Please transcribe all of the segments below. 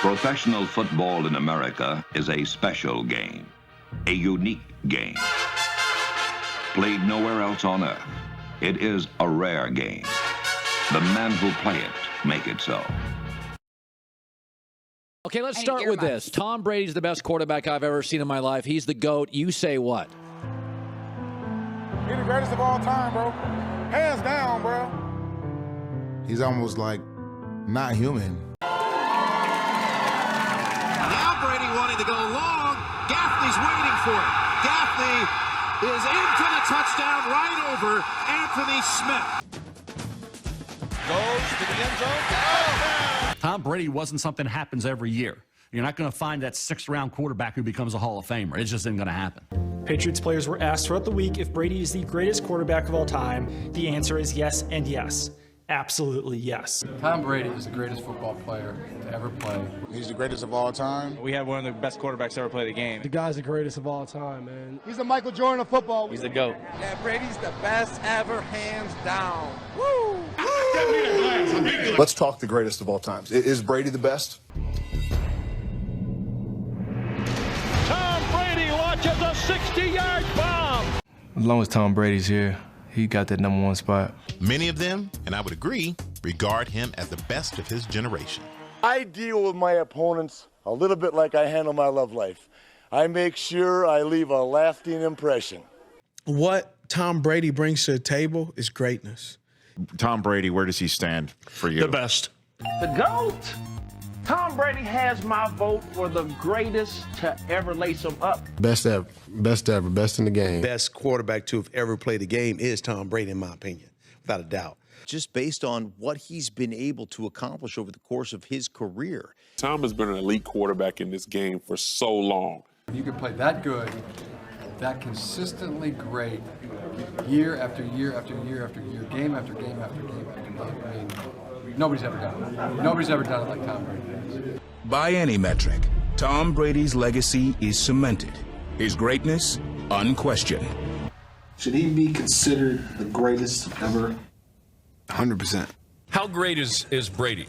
Professional football in America is a special game, a unique game. Played nowhere else on earth, it is a rare game. The men who play it make it so. Okay, let's start with this. Tom Brady's the best quarterback I've ever seen in my life. He's the GOAT. You say what? He's the greatest of all time, bro. Hands down, bro. He's almost like not human. Now Brady wanting to go long. Gaffney's waiting for it. Gaffney is in for the touchdown right over Anthony Smith. Goes to the end zone. Touchdown! Tom Brady wasn't something that happens every year. You're not going to find that sixth-round quarterback who becomes a Hall of Famer. It just isn't going to happen. Patriots players were asked throughout the week if Brady is the greatest quarterback of all time. The answer is yes and yes. Absolutely yes. Tom Brady is the greatest football player to ever play. He's the greatest of all time. We have one of the best quarterbacks to ever play the game. The guy's the greatest of all time, man. He's the Michael Jordan of football. He's the GOAT. Yeah, Brady's the best ever, hands down. Woo! Let's talk the greatest of all times. Is Brady the best? Tom Brady launches a 60-yard bomb. As long as Tom Brady's here, he got that #1 spot. Many of them, and I would agree, regard him as the best of his generation. I deal with my opponents a little bit like I handle my love life. I make sure I leave a lasting impression. What Tom Brady brings to the table is greatness. Tom Brady, where does he stand for you? The best. The GOAT. Tom Brady has my vote for the greatest to ever lace him up. Best ever. Best ever. Best in the game. Best quarterback to have ever played the game is Tom Brady, in my opinion, without a doubt. Just based on what he's been able to accomplish over the course of his career. Tom has been an elite quarterback in this game for so long. You can play that good, that consistently great, year after year after year after year, game after game after game after game. I mean, nobody's ever done it. Nobody's ever done it like Tom Brady has. By any metric, Tom Brady's legacy is cemented. His greatness, unquestioned. Should he be considered the greatest ever? 100%. How great is Brady?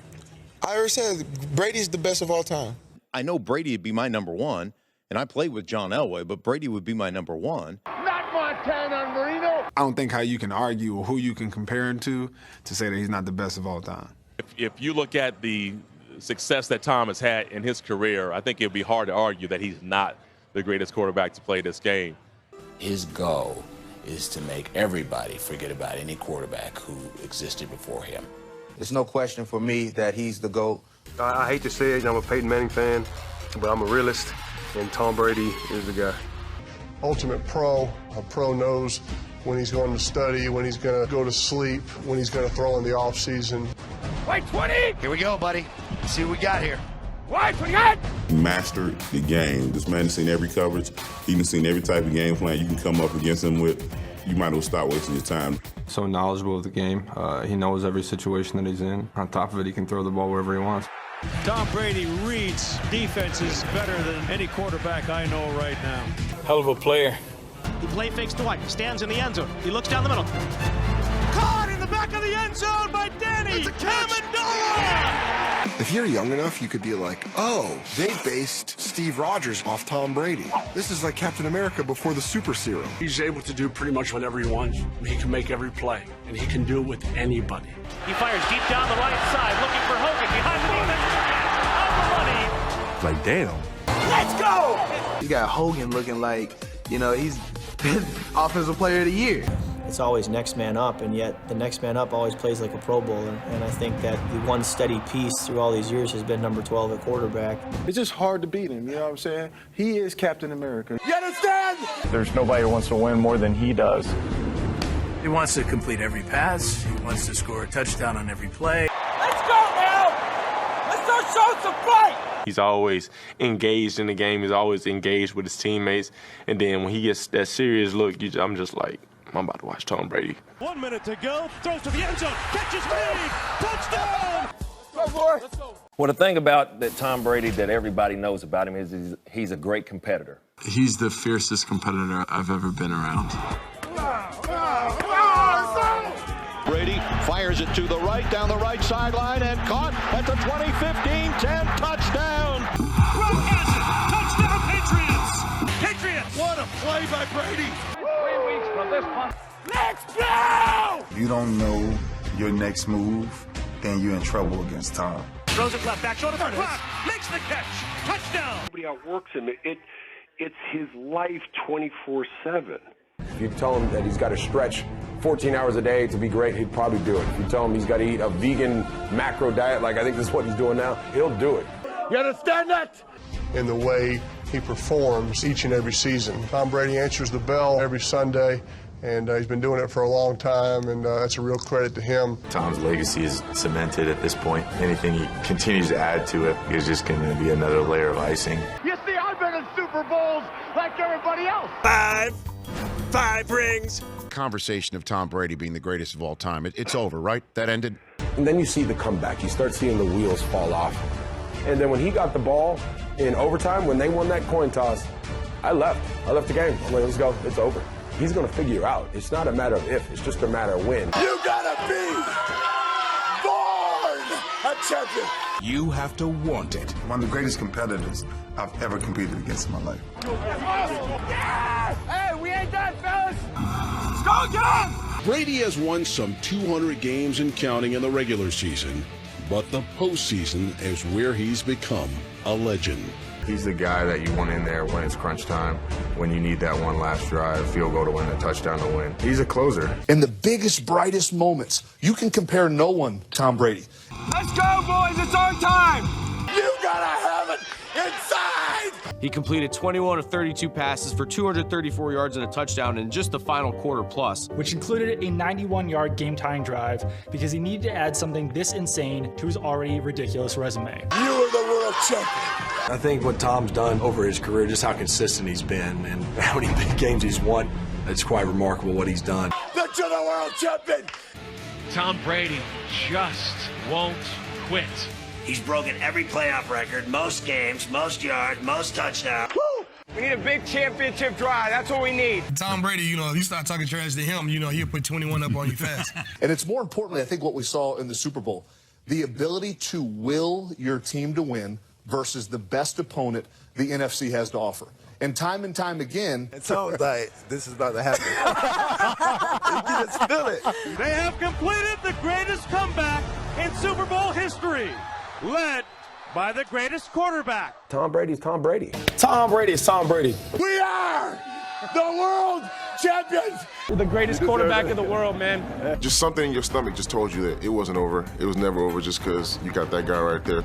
I already said Brady's the best of all time. I know Brady would be my #1, and I played with John Elway, but Brady would be my #1. Not Montana and Marino. I don't think how you can argue or who you can compare him to say that he's not the best of all time. If you look at the success that Tom has had in his career, I think it would be hard to argue that he's not the greatest quarterback to play this game. His goal is to make everybody forget about any quarterback who existed before him. There's no question for me that he's the GOAT. I hate to say it, I'm a Peyton Manning fan, but I'm a realist, and Tom Brady is the guy. Ultimate pro. A pro knows when he's going to study, when he's going to go to sleep, when he's going to throw in the offseason. Wait, 20! Here we go, buddy. Let's see what we got here. Wait, 28! Mastered the game. This man has seen every coverage. He's seen every type of game plan you can come up against him with. You might as well stop wasting your time. So knowledgeable of the game. He knows every situation that he's in. On top of it, he can throw the ball wherever he wants. Tom Brady reads defenses better than any quarterback I know right now. Hell of a player. He play fakes to White. He stands in the end zone. He looks down the middle. Caught in the back of the end zone by Danny Amendola! If you're young enough, you could be like, oh, they based Steve Rogers off Tom Brady. This is like Captain America before the super serum. He's able to do pretty much whatever he wants. He can make every play, and he can do it with anybody. He fires deep down the right side, looking for Hogan behind the defense. On the money. Like, damn. Let's go! You got Hogan looking like, he's been Offensive Player of the Year. It's always next man up, and yet the next man up always plays like a Pro Bowler. And I think that the one steady piece through all these years has been number 12 at quarterback. It's just hard to beat him, you know what I'm saying? He is Captain America. You understand? There's nobody who wants to win more than he does. He wants to complete every pass. He wants to score a touchdown on every play. Let's go now! Let's go show some fight! He's always engaged in the game. He's always engaged with his teammates. And then when he gets that serious look, I'm just like, I'm about to watch Tom Brady. 1 minute to go. Throws to the end zone. Catches me. Touchdown. Go, boy. Let's go. Well, the thing about that Tom Brady that everybody knows about him is he's a great competitor. He's the fiercest competitor I've ever been around. Brady fires it to the right, down the right sideline, and caught at the 20-15-10 touchdown. Brady. 3 weeks from this point. Let's go! If you don't know your next move, then you're in trouble against Tom. Throws it left, back shoulder, makes the catch. Touchdown. Nobody outworks him. It's his life 24/7. If you tell him that he's got to stretch 14 hours a day to be great, he'd probably do it. If you tell him he's got to eat a vegan macro diet, like I think this is what he's doing now, he'll do it. You understand that? In the way he performs each and every season. Tom Brady answers the bell every Sunday, and he's been doing it for a long time, and that's a real credit to him. Tom's legacy is cemented at this point. Anything he continues to add to it is just going to be another layer of icing. You see, I've been in Super Bowls like everybody else. 5 rings. Conversation of Tom Brady being the greatest of all time. It's over, right? That ended? And then you see the comeback. You start seeing the wheels fall off. And then when he got the ball in overtime, when they won that coin toss, I left the game. I'm like, let's go. It's over. He's going to figure out. It's not a matter of if. It's just a matter of when. You gotta be born a champion. You have to want it. One of the greatest competitors I've ever competed against in my life. Hey, we ain't done, fellas. Let's go, John! Brady has won some 200 games and counting in the regular season, but the postseason is where he's become a legend. He's the guy that you want in there when it's crunch time, when you need that one last drive, field goal to win, a touchdown to win. He's a closer. In the biggest, brightest moments, you can compare no one to Tom Brady. Let's go, boys. It's our time. You gotta have it inside. He completed 21 of 32 passes for 234 yards and a touchdown in just the final quarter plus, which included a 91-yard game-tying drive because he needed to add something this insane to his already ridiculous resume. You are the world champion. I think what Tom's done over his career, just how consistent he's been and how many big games he's won, it's quite remarkable what he's done. The world champion. Tom Brady just won't quit. He's broken every playoff record, most games, most yards, most touchdowns. Woo! We need a big championship drive. That's what we need. Tom Brady, if you start talking trash to him, he'll put 21 up on you fast. And it's more importantly, I think, what we saw in the Super Bowl, the ability to will your team to win versus the best opponent the NFC has to offer. And time again... It sounds like this is about to happen. You can just feel it. They have completed the greatest comeback in Super Bowl history, led by the greatest quarterback. Tom Brady's Tom Brady. Tom Brady is Tom Brady. We are the world champions. The greatest quarterback in the world, man. Just something in your stomach just told you that it wasn't over. It was never over just because you got that guy right there.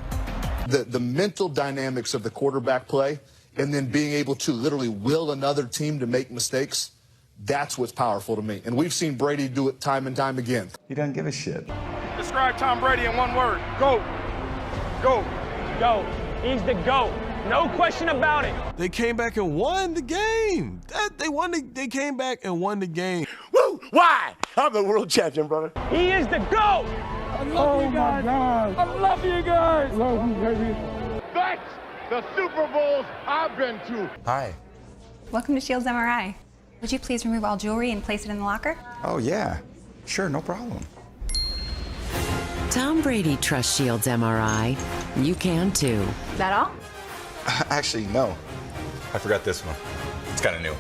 The mental dynamics of the quarterback play and then being able to literally will another team to make mistakes, that's what's powerful to me. And we've seen Brady do it time and time again. He doesn't give a shit. Describe Tom Brady in one word. Go. Go. Go. He's the GOAT. No question about it. They came back and won the game. They came back and won the game. Woo! Why? I'm the world champion, brother. He is the GOAT. I love you guys. I love you guys. Love you, baby. That's the Super Bowls I've been to. Hi. Welcome to Shields MRI. Would you please remove all jewelry and place it in the locker? Oh, yeah. Sure, no problem. Tom Brady trusts Shields MRI. You can too. Is that all? Actually, no. I forgot this one. It's kind of new.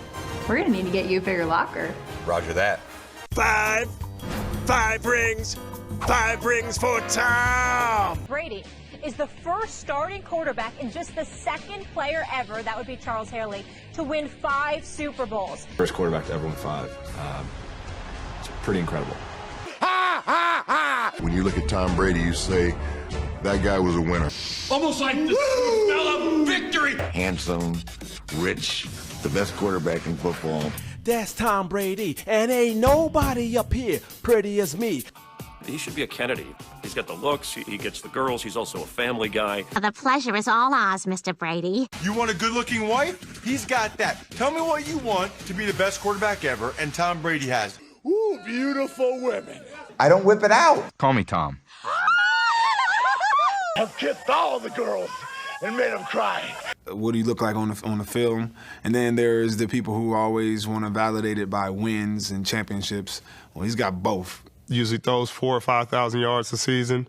We're gonna need to get you a bigger locker. Roger that. 5 rings. 5 rings for Tom. Brady is the first starting quarterback and just the second player ever, that would be Charles Haley, to win 5 Super Bowls. First quarterback to ever win 5. It's pretty incredible. When you look at Tom Brady, you say, that guy was a winner. Almost like the smell of victory. Handsome, rich, the best quarterback in football. That's Tom Brady, and ain't nobody up here pretty as me. He should be a Kennedy. He's got the looks, he gets the girls, he's also a family guy. The pleasure is all ours, Mr. Brady. You want a good-looking wife? He's got that. Tell me what you want to be the best quarterback ever, and Tom Brady has. Ooh, beautiful women. I don't whip it out. Call me Tom. I've kissed all the girls and made them cry. What do you look like on the film? And then there's the people who always want to validate it by wins and championships. Well, he's got both. Usually throws 4,000 or 5,000 yards a season,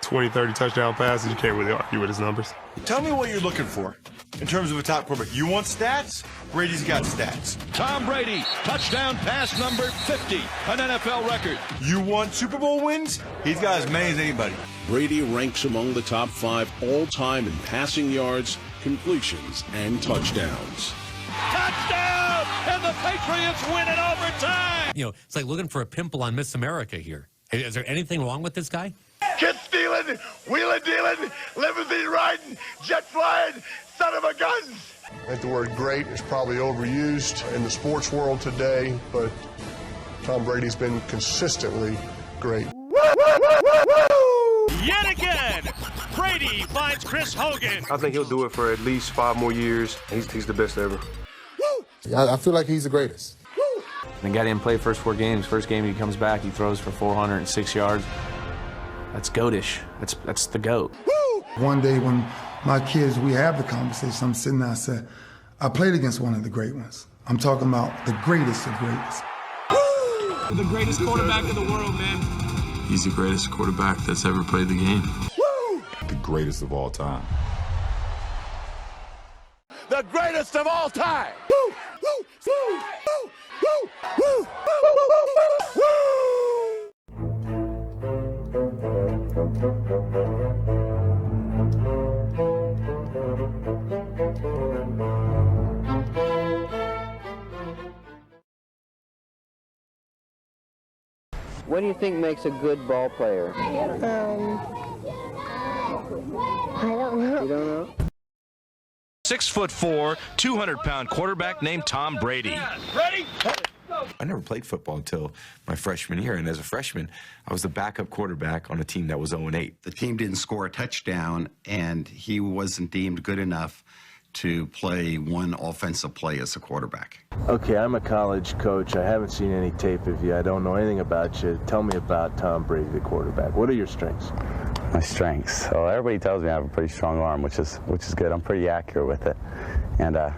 20, 30 touchdown passes. You can't really argue with his numbers. Tell me what you're looking for. in terms of a top quarterback. You want stats? Brady's got stats. Tom Brady, touchdown pass number 50, an NFL record. You want Super Bowl wins? He's got as many as anybody. Brady ranks among the top 5 all-time in passing yards, completions, and touchdowns. Touchdown! And the Patriots win in overtime! You know, it's like looking for a pimple on Miss America here. Is there anything wrong with this guy? Kid stealing, wheeling dealing, limousine riding, jet flying, son of a gun. I think the word great is probably overused in the sports world today, but Tom Brady's been consistently great. Yet again, Brady finds Chris Hogan. I think he'll do it for at least 5 more years. He's the best ever. I feel like he's the greatest. The guy didn't play first 4 games. First game he comes back, he throws for 406 yards. That's GOAT-ish. That's the GOAT. One day when my kids, we have the conversation, I'm sitting there, I said, I played against one of the great ones. I'm talking about the greatest of greatest. The greatest quarterback in the world, man. He's the greatest quarterback that's ever played the game. The greatest of all time. The greatest of all time. What do you think makes a good ball player? I don't know. You don't know? 6'4", 200-pound quarterback named Tom Brady. Ready? I never played football until my freshman year, and as a freshman, I was the backup quarterback on a team that was 0-8. The team didn't score a touchdown, and he wasn't deemed good enough to play one offensive play as a quarterback. Okay, I'm a college coach. I haven't seen any tape of you. I don't know anything about you. Tell me about Tom Brady, the quarterback. What are your strengths? My strengths. Well, everybody tells me I have a pretty strong arm, which is good. I'm pretty accurate with it, and I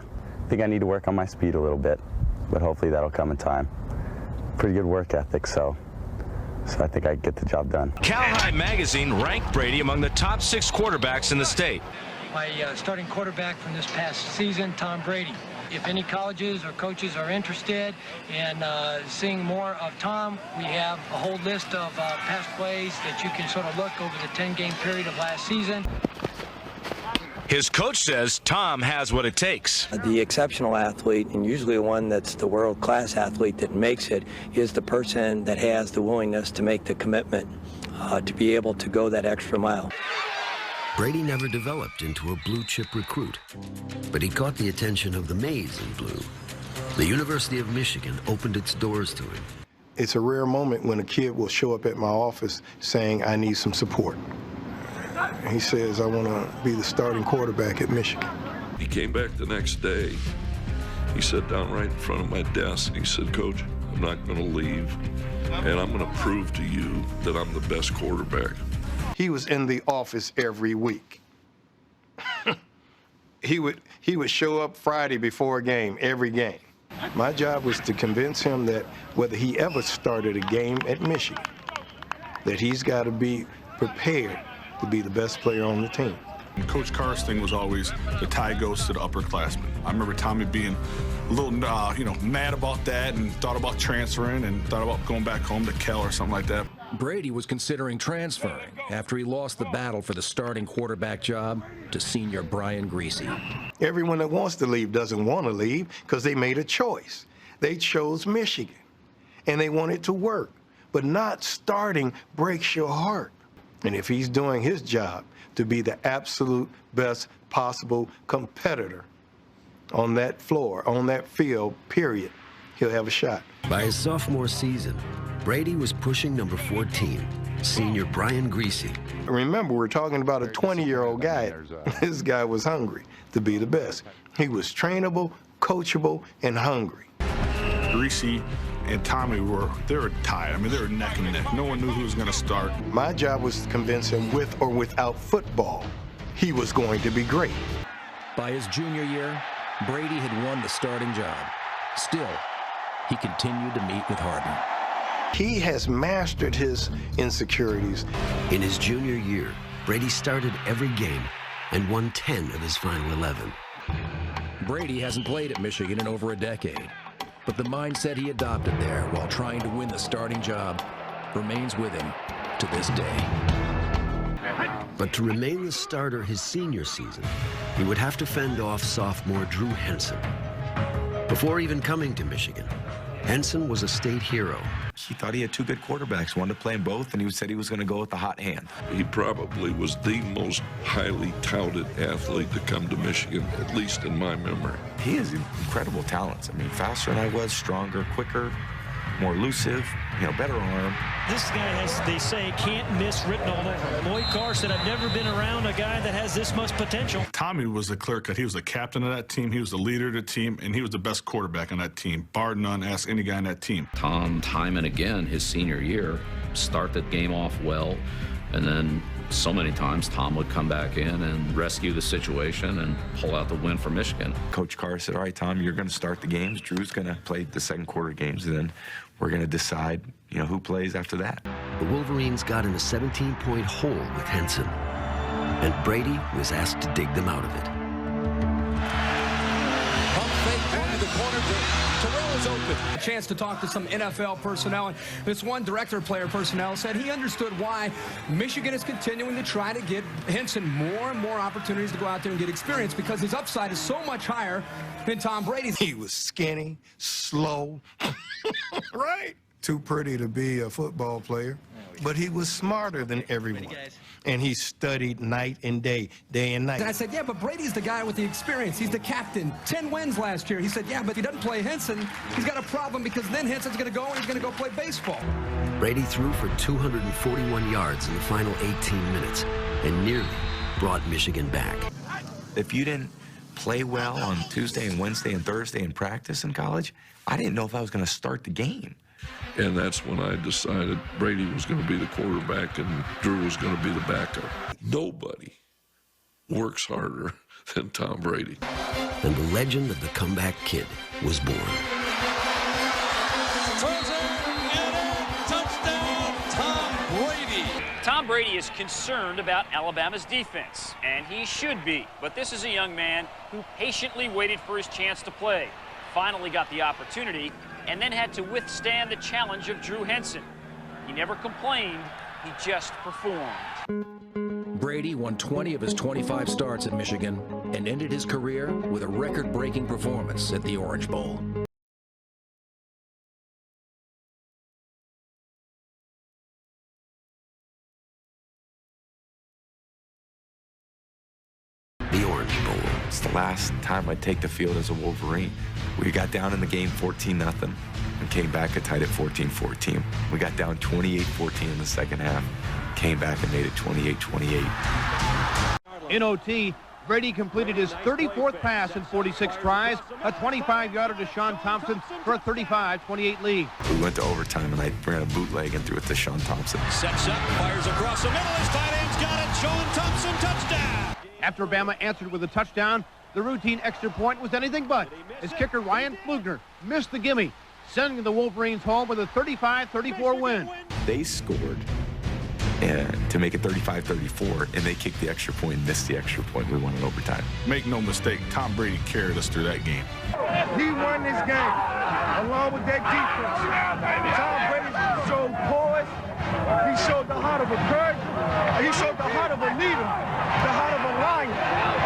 think I need to work on my speed a little bit, but hopefully that'll come in time. Pretty good work ethic, so I think I get the job done. Cal High Magazine ranked Brady among the top 6 quarterbacks in the state. My starting quarterback from this past season, Tom Brady. If any colleges or coaches are interested in seeing more of Tom, we have a whole list of past plays that you can sort of look over the 10-game period of last season. His coach says Tom has what it takes. The exceptional athlete, and usually one that's the world-class athlete that makes it, is the person that has the willingness to make the commitment to be able to go that extra mile. Brady never developed into a blue-chip recruit, but he caught the attention of the maize in blue. The University of Michigan opened its doors to him. It's a rare moment when a kid will show up at my office saying, I need some support. He says, I want to be the starting quarterback at Michigan. He came back the next day. He sat down right in front of my desk, and he said, Coach, I'm not going to leave, and I'm going to prove to you that I'm the best quarterback. He was in the office every week. He would show up Friday before a game, every game. My job was to convince him that whether he ever started a game at Michigan, that he's got to be prepared to be the best player on the team. Coach Carr's thing was always the tie goes to the upperclassmen. I remember Tommy being a little, mad about that and thought about transferring and thought about going back home to Cal or something like that. Brady was considering transferring after he lost the battle for the starting quarterback job to senior Brian Greasy. Everyone that wants to leave doesn't want to leave because they made a choice. They chose Michigan, and they want it to work. But not starting breaks your heart. And if he's doing his job to be the absolute best possible competitor on that floor, on that field, period, he'll have a shot. By his sophomore season, Brady was pushing number 14, senior Brian Greasy. Remember, we're talking about a 20-year-old guy. This guy was hungry to be the best. He was trainable, coachable, and hungry. Greasy and Tommy were tied. I mean, they were neck and neck. No one knew who was going to start. My job was to convince him with or without football, he was going to be great. By his junior year, Brady had won the starting job. Still, he continued to meet with Harden. He has mastered his insecurities. In his junior year, Brady started every game and won 10 of his final 11. Brady hasn't played at Michigan in over a decade, but the mindset he adopted there while trying to win the starting job remains with him to this day. But to remain the starter his senior season, he would have to fend off sophomore Drew Henson. Before even coming to Michigan, Henson was a state hero. He thought he had two good quarterbacks, wanted to play them both, and he said he was going to go with the hot hand. He probably was the most highly touted athlete to come to Michigan, at least in my memory. He has incredible talents. I mean, faster than I was, stronger, quicker, more elusive, better arm. This guy has, they say, can't miss written all over. Lloyd Carr said, I've never been around a guy that has this much potential. Tommy was a clear cut. He was the captain of that team. He was the leader of the team, and he was the best quarterback on that team, bar none. Ask any guy on that team. Tom, time and again, his senior year, start the game off well, and then so many times Tom would come back in and rescue the situation and pull out the win for Michigan. Coach Carr said, all right, Tom, you're going to start the games. Drew's going to play the second quarter games, and then we're going to decide, who plays after that. The Wolverines got in a 17-point hole with Henson, and Brady was asked to dig them out of it. Pump fake one to the corner. Terrell is open. A chance to talk to some NFL personnel, and this one director of player personnel said he understood why Michigan is continuing to try to get Henson more and more opportunities to go out there and get experience because his upside is so much higher than Tom Brady's. He was skinny, slow, right? Too pretty to be a football player, but he was smarter than everyone. And he studied night and day and night. And I said, yeah, but Brady's the guy with the experience. He's the captain. 10 wins last year. He said, yeah, but if he doesn't play Henson, he's got a problem because then Henson's going to go and he's going to go play baseball. Brady threw for 241 yards in the final 18 minutes and nearly brought Michigan back. If you didn't play well on Tuesday and Wednesday and Thursday in practice in college, I didn't know if I was going to start the game. And that's when I decided Brady was going to be the quarterback and Drew was going to be the backup. Nobody works harder than Tom Brady. And the legend of the comeback kid was born. Touchdown, Tom Brady. Tom Brady is concerned about Alabama's defense, and he should be. But this is a young man who patiently waited for his chance to play, finally got the opportunity, and then had to withstand the challenge of Drew Henson. He never complained, he just performed. Brady won 20 of his 25 starts at Michigan and ended his career with a record-breaking performance at the Orange Bowl. The Orange Bowl. It's the last time I'd take the field as a Wolverine. We got down in the game 14-0 and came back and tied it 14-14. We got down 28-14 in the second half, came back and made it 28-28. In OT, Brady completed his 34th pass in 46 tries, a 25-yarder to Sean Thompson for a 35-28 lead. We went to overtime, and I ran a bootleg and threw it to Sean Thompson. Sets up, fires across the middle. His tight end's got it. Sean Thompson, touchdown. After Bama answered with a touchdown, the routine extra point was anything but, as kicker Ryan Flugner missed the gimme, sending the Wolverines home with a 35-34 win. They scored to make it 35-34, and they kicked the extra point and missed the extra point. We won in overtime. Make no mistake, Tom Brady carried us through that game. He won this game, along with that defense. Tom Brady showed poise. He showed the heart of a coach. He showed the heart of a leader, the heart of a lion.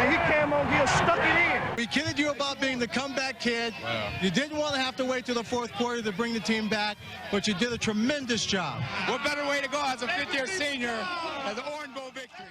And he came on here, stuck it in. We kidded you about being the comeback kid. Wow. You didn't want to have to wait till the fourth quarter to bring the team back, but you did a tremendous job. What better way to go as a fifth-year senior as an Orange Bowl victory?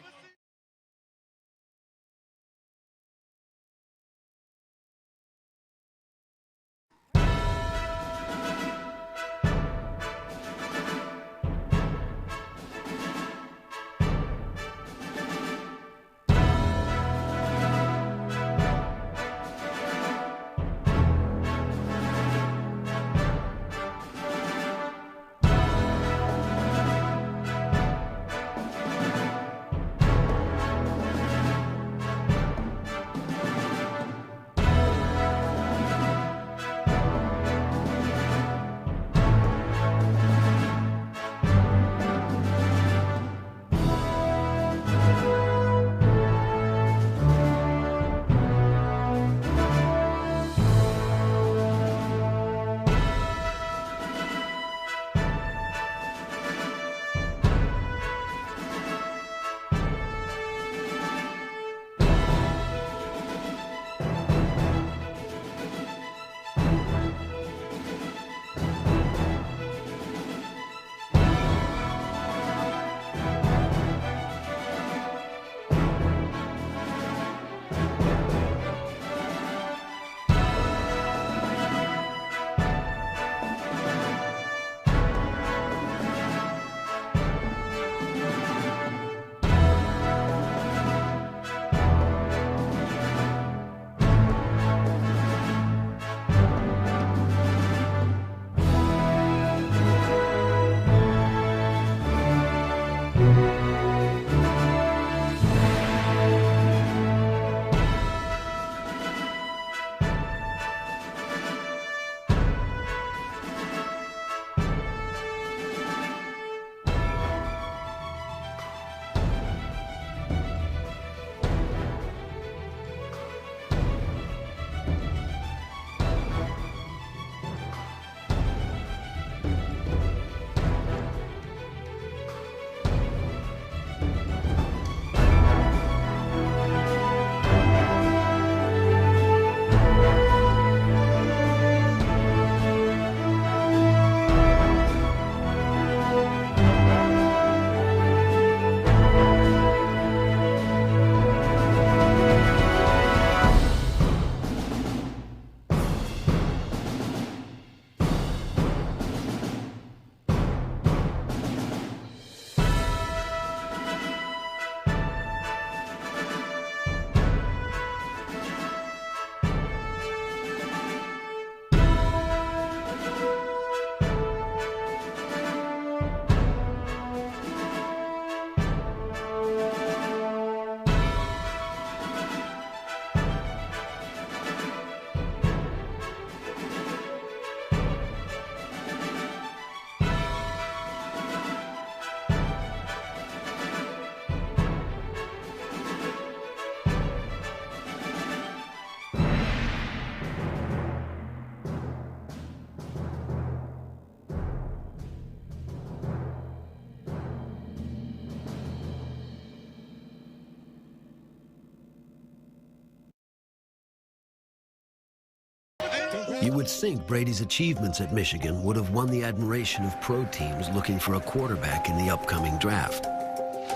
You would think Brady's achievements at Michigan would have won the admiration of pro teams looking for a quarterback in the upcoming draft.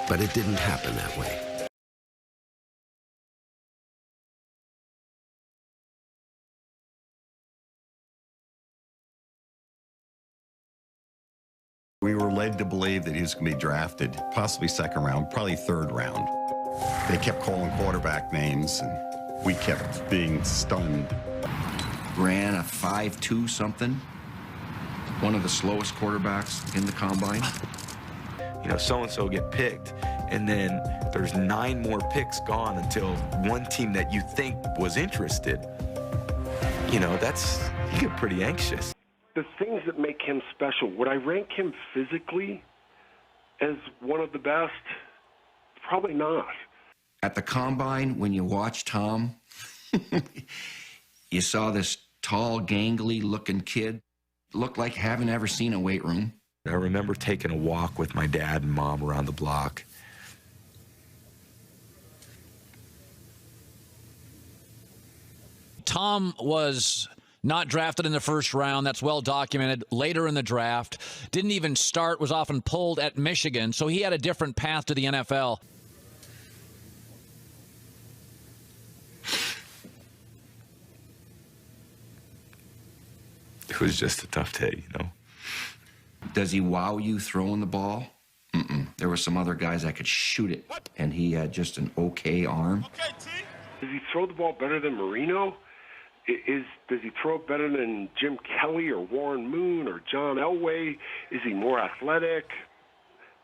But it didn't happen that way. We were led to believe that he was going to be drafted, possibly second round, probably third round. They kept calling quarterback names, and we kept being stunned. Ran a 5.2 something. One of the slowest quarterbacks in the combine. You know, so-and-so get picked, and then there's 9 more picks gone until one team that you think was interested. You know, you get pretty anxious. The things that make him special, would I rank him physically as one of the best? Probably not. At the combine, when you watch Tom, you saw this tall, gangly-looking kid. Looked like haven't ever seen a weight room. I remember taking a walk with my dad and mom around the block. Tom was not drafted in the first round. That's well documented. Later in the draft, didn't even start, was often pulled at Michigan. So he had a different path to the NFL. It was just a tough day, you know. Does he wow you throwing the ball? There were some other guys that could shoot it, and he had just an okay arm. Does he throw the ball better than Marino? Does he throw it better than Jim Kelly or Warren Moon or John Elway? Is he more athletic?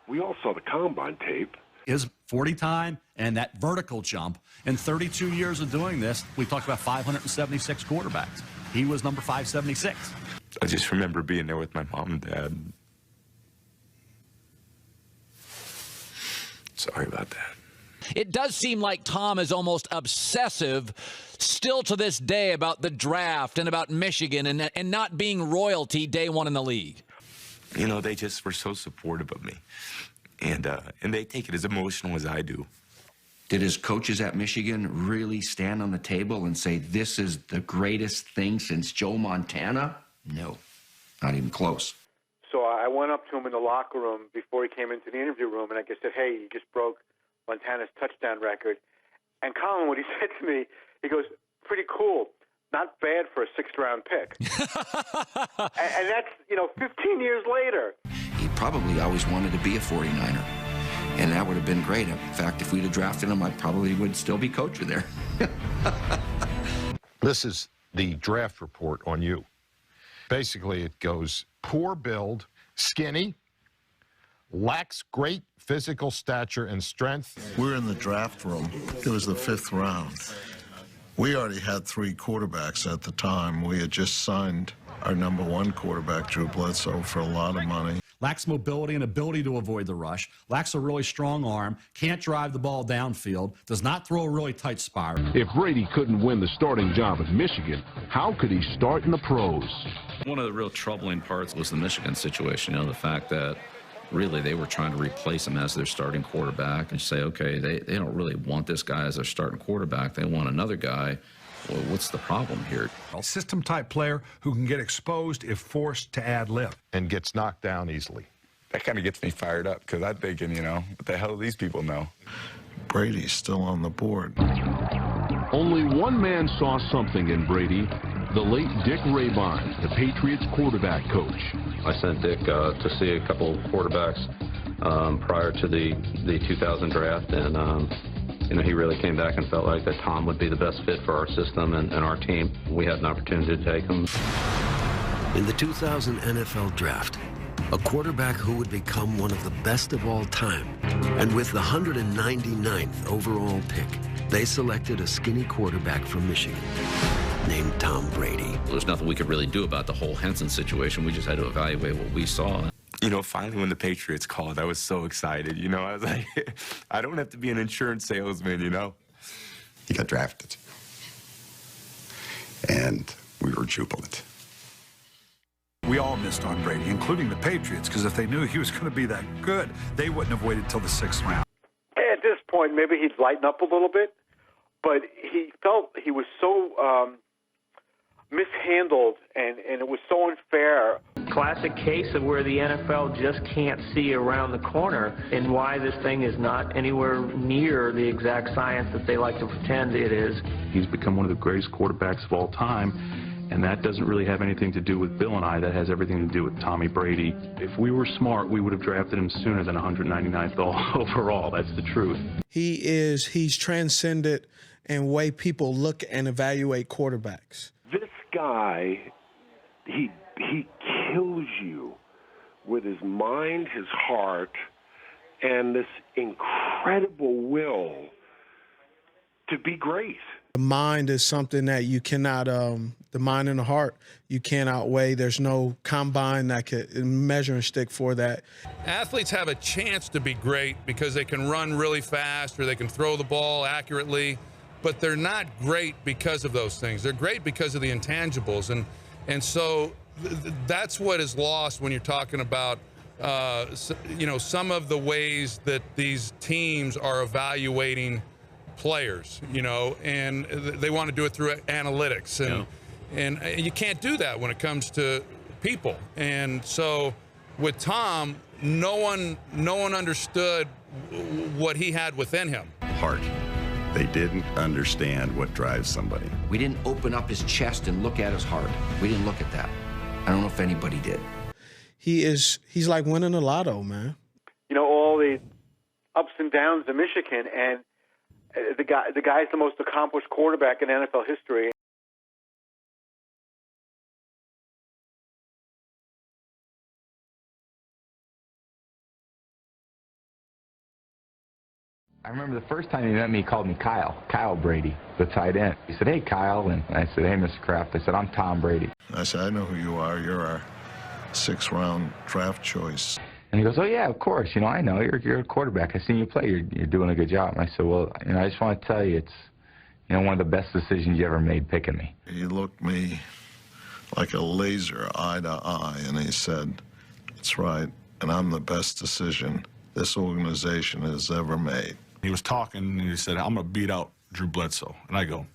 We all saw the combine tape. His 40 time and that vertical jump. In 32 years of doing this, we talked about 576 quarterbacks. He was number 576. I just remember being there with my mom and dad. Sorry about that. It does seem like Tom is almost obsessive still to this day about the draft and about Michigan and not being royalty day one in the league. You know, they just were so supportive of me. And they take it as emotional as I do. Did his coaches at Michigan really stand on the table and say, this is the greatest thing since Joe Montana? No, not even close. So I went up to him in the locker room before he came into the interview room, and I just said, hey, you just broke Montana's touchdown record. And Colin, what he said to me, he goes, pretty cool. Not bad for a sixth-round pick. and that's, 15 years later. He probably always wanted to be a 49er, and that would have been great. In fact, if we'd have drafted him, I probably would still be coaching there. This is the draft report on you. Basically, it goes poor build, skinny, lacks great physical stature and strength. We're in the draft room. It was the 5th round. We already had 3 quarterbacks at the time. We had just signed our number 1 quarterback, Drew Bledsoe, for a lot of money. Lacks mobility and ability to avoid the rush, lacks a really strong arm, can't drive the ball downfield, does not throw a really tight spiral. If Brady couldn't win the starting job at Michigan, how could he start in the pros? One of the real troubling parts was the Michigan situation, the fact that really they were trying to replace him as their starting quarterback and say, okay, they don't really want this guy as their starting quarterback. They want another guy. Well, what's the problem here? A system-type player who can get exposed if forced to ad lib. And gets knocked down easily. That kind of gets me fired up because I'm thinking, what the hell do these people know? Brady's still on the board. Only one man saw something in Brady, the late Dick Raybon, the Patriots quarterback coach. I sent Dick to see a couple quarterbacks prior to the 2000 draft, and he really came back and felt like that Tom would be the best fit for our system and our team. We had an opportunity to take him. In the 2000 NFL draft, a quarterback who would become one of the best of all time, and with the 199th overall pick, they selected a skinny quarterback from Michigan named Tom Brady. There's nothing we could really do about the whole Henson situation. We just had to evaluate what we saw. Finally when the Patriots called, I was so excited. I was like, I don't have to be an insurance salesman, He got drafted. And we were jubilant. We all missed on Brady, including the Patriots, because if they knew he was going to be that good, they wouldn't have waited till the 6th round. At this point, maybe he'd lighten up a little bit, but he felt he was so mishandled, and it was so unfair. Classic case of where the NFL just can't see around the corner and why this thing is not anywhere near the exact science that they like to pretend it is. He's become one of the greatest quarterbacks of all time, and that doesn't really have anything to do with Bill and I. That has everything to do with Tommy Brady. If we were smart, we would have drafted him sooner than 199th overall. That's the truth. He's transcended in way people look and evaluate quarterbacks. This guy, he kills you with his mind, his heart, and this incredible will to be great. The mind is something that you cannot, the mind and the heart, you can't outweigh. There's no combine that could measuring stick for that. Athletes have a chance to be great because they can run really fast or they can throw the ball accurately, but they're not great because of those things. They're great because of the intangibles. And so that's what is lost when you're talking about, some of the ways that these teams are evaluating players, and they want to do it through analytics, and you can't do that when it comes to people. And so with Tom, no one understood what he had within him. Heart. They didn't understand what drives somebody. We didn't open up his chest and look at his heart. We didn't look at that. I don't know if anybody did. He's like winning the lotto, man. All the ups and downs of Michigan, and the guy's the most accomplished quarterback in NFL history. I remember the first time he met me, he called me Kyle Brady, the tight end. He said, "Hey, Kyle," and I said, "Hey, Mr. Kraft." I said, "I'm Tom Brady." I said, "I know who you are. You're our 6th-round draft choice." And he goes, "Oh, yeah, of course. I know. You're a quarterback. I've seen you play. You're doing a good job." And I said, "Well, I just want to tell you it's, one of the best decisions you ever made picking me." He looked me like a laser, eye to eye, and he said, "That's right, and I'm the best decision this organization has ever made." He was talking, and he said, "I'm going to beat out Drew Bledsoe." And I go,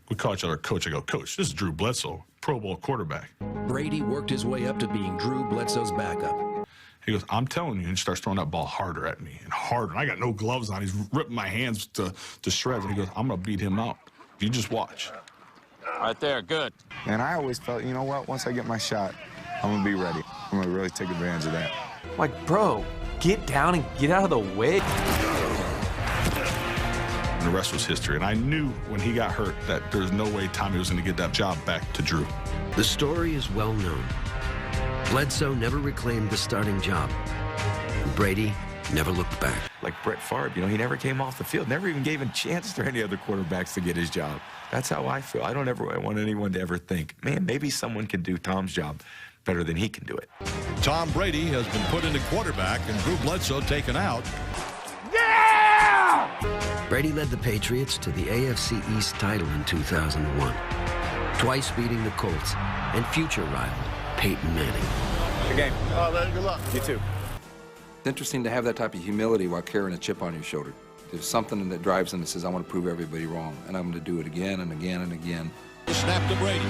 we call each other coach. I go, "Coach, this is Drew Bledsoe, Pro Bowl quarterback." Brady worked his way up to being Drew Bledsoe's backup. He goes, "I'm telling you," and he starts throwing that ball harder at me and harder. And I got no gloves on. He's ripping my hands to shreds. And he goes, "I'm going to beat him out. You just watch." Right there, good. And I always felt, once I get my shot, I'm going to be ready. I'm going to really take advantage of that. Like, bro, get down and get out of the way. And the rest was history. And I knew when he got hurt that there's no way Tommy was going to get that job back to Drew. The story is well known. Bledsoe never reclaimed the starting job. And Brady never looked back. Like Brett Favre, he never came off the field, never even gave a chance for any other quarterbacks to get his job. That's how I feel. I don't ever want anyone to ever think, man, maybe someone can do Tom's job better than he can do it. Tom Brady has been put into quarterback and Drew Bledsoe taken out. Yeah! Brady led the Patriots to the AFC East title in 2001, twice beating the Colts and future rival Peyton Manning. Good game. Oh, man, good luck. You too. It's interesting to have that type of humility while carrying a chip on your shoulder. There's something that drives him that says, "I want to prove everybody wrong, and I'm going to do it again and again and again." The snap to Brady.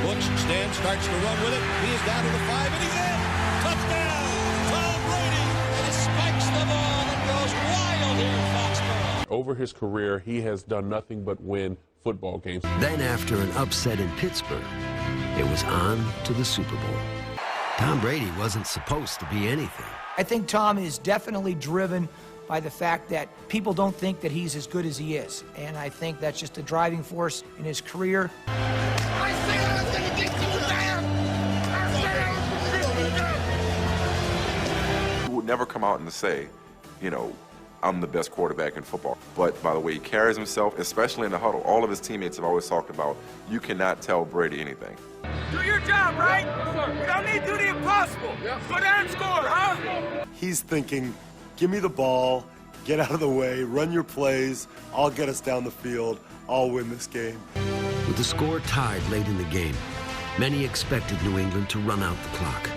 Looks, stands, starts to run with it. He is down to the 5, and he's in. Touchdown! Tom Brady! And he spikes the ball and goes wild here in Foxborough. Over his career, he has done nothing but win football games. Then after an upset in Pittsburgh, it was on to the Super Bowl. Tom Brady wasn't supposed to be anything. I think Tom is definitely driven by the fact that people don't think that he's as good as he is. And I think that's just a driving force in his career. I said I was going to get you there! I said I was going to get you there! He would never come out and say, I'm the best quarterback in football. But by the way he carries himself, especially in the huddle, all of his teammates have always talked about, you cannot tell Brady anything. Do your job, right? You don't need to do the impossible. Go down and score, huh? He's thinking, give me the ball, get out of the way, run your plays, I'll get us down the field, I'll win this game. With the score tied late in the game, many expected New England to run out the clock.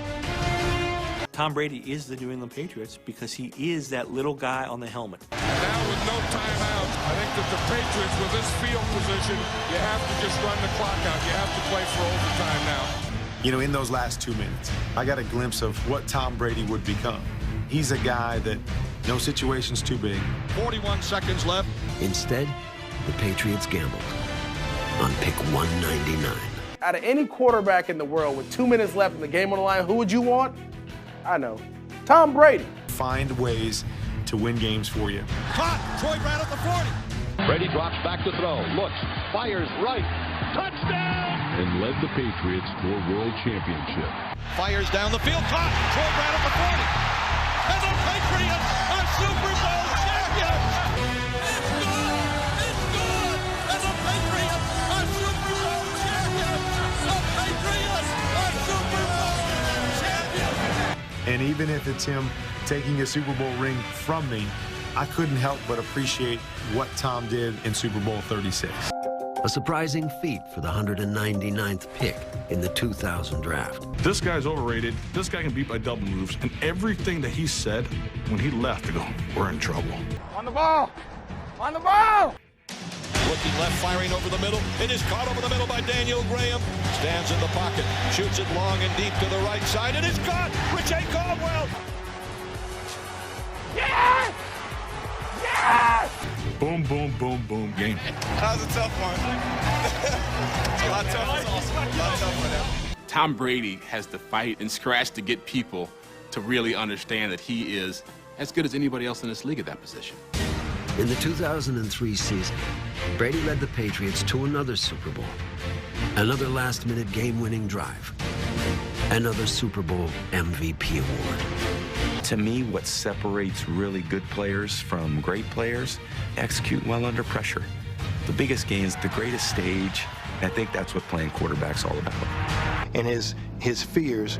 Tom Brady is the New England Patriots because he is that little guy on the helmet. Now with no timeouts, I think that the Patriots with this field position decision. You have to just run the clock out. You have to play for overtime now. You know, in those last 2 minutes, I got a glimpse of what Tom Brady would become. He's a guy that no situation's too big. 41 seconds left. Instead, the Patriots gambled on pick 199. Out of any quarterback in the world with 2 minutes left in the game on the line, who would you want? I know. Tom Brady. Find ways to win games for you. Caught. Troy Brown at the 40. Brady drops back to throw, looks, fires right, touchdown! And led the Patriots to a world championship. Fires down the field, caught. Troy Brown at the 40. And the Patriots are Super Bowl champions! It's good! It's good! And the Patriots are Super Bowl champions! The Patriots are Super Bowl champions! And even if it's him taking a Super Bowl ring from me, I couldn't help but appreciate what Tom did in Super Bowl 36. A surprising feat for the 199th pick in the 2000 draft. This guy's overrated. This guy can beat by double moves. And everything that he said when he left, I go, we're in trouble. On the ball! On the ball! Looking left, firing over the middle. It is caught over the middle by Daniel Graham. Stands in the pocket, shoots it long and deep to the right side. It is caught! Richie Caldwell! Yes! Yes! Boom, boom, boom, boom. Game. That was a tough one. A lot tougher. Tom Brady has to fight and scratch to get people to really understand that he is as good as anybody else in this league at that position. In the 2003 season, Brady led the Patriots to another Super Bowl, another last-minute game-winning drive, another Super Bowl MVP award. To me, what separates really good players from great players, execute well under pressure. The biggest games, the greatest stage, I think that's what playing quarterback's all about. And his fears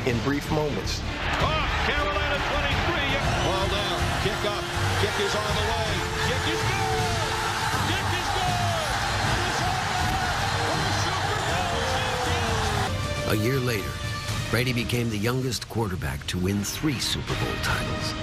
in brief moments. Oh, Carolina 23. Ball down, kick up, kick is on the way. Kick is good! Kick is good! It's over! A year later, Brady became the youngest quarterback to win 3 Super Bowl titles.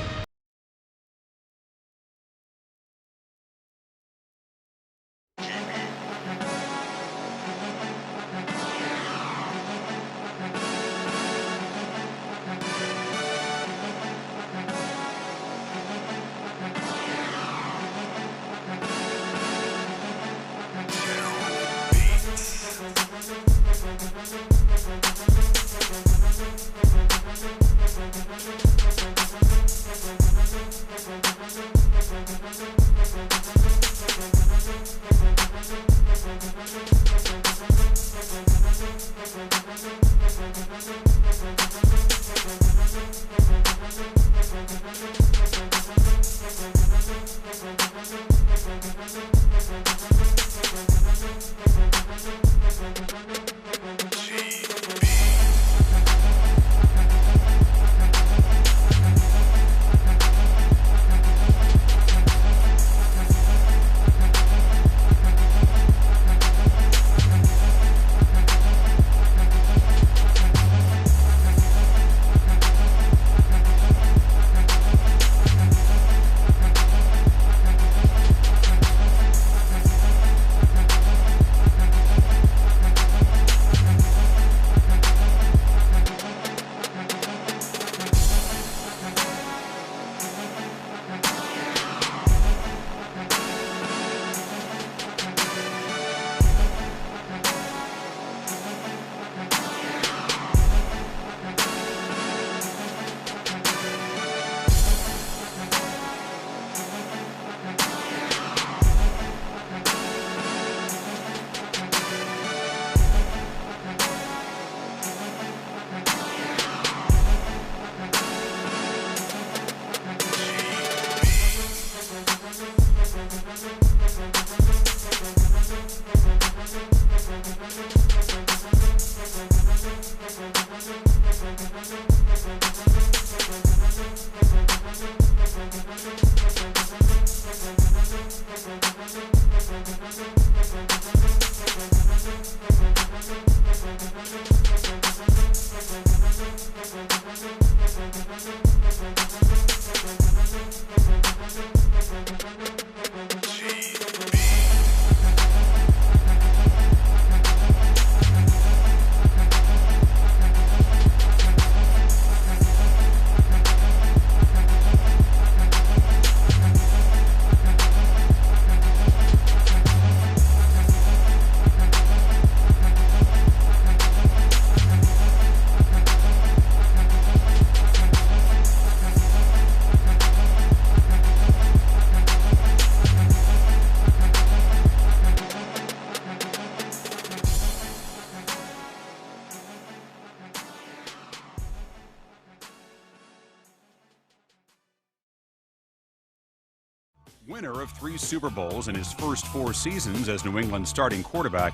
Winner of 3 Super Bowls in his first 4 seasons as New England's starting quarterback,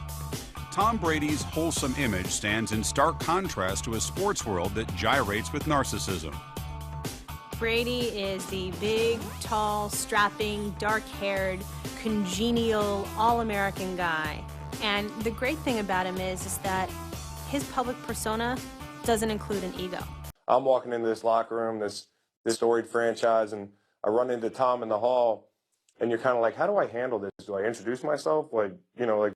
Tom Brady's wholesome image stands in stark contrast to a sports world that gyrates with narcissism. Brady is the big, tall, strapping, dark-haired, congenial, all-American guy. And the great thing about him is that his public persona doesn't include an ego. I'm walking into this locker room, this storied franchise, and I run into Tom in the hall, and you're kind of like, how do I handle this? Do I introduce myself? Like,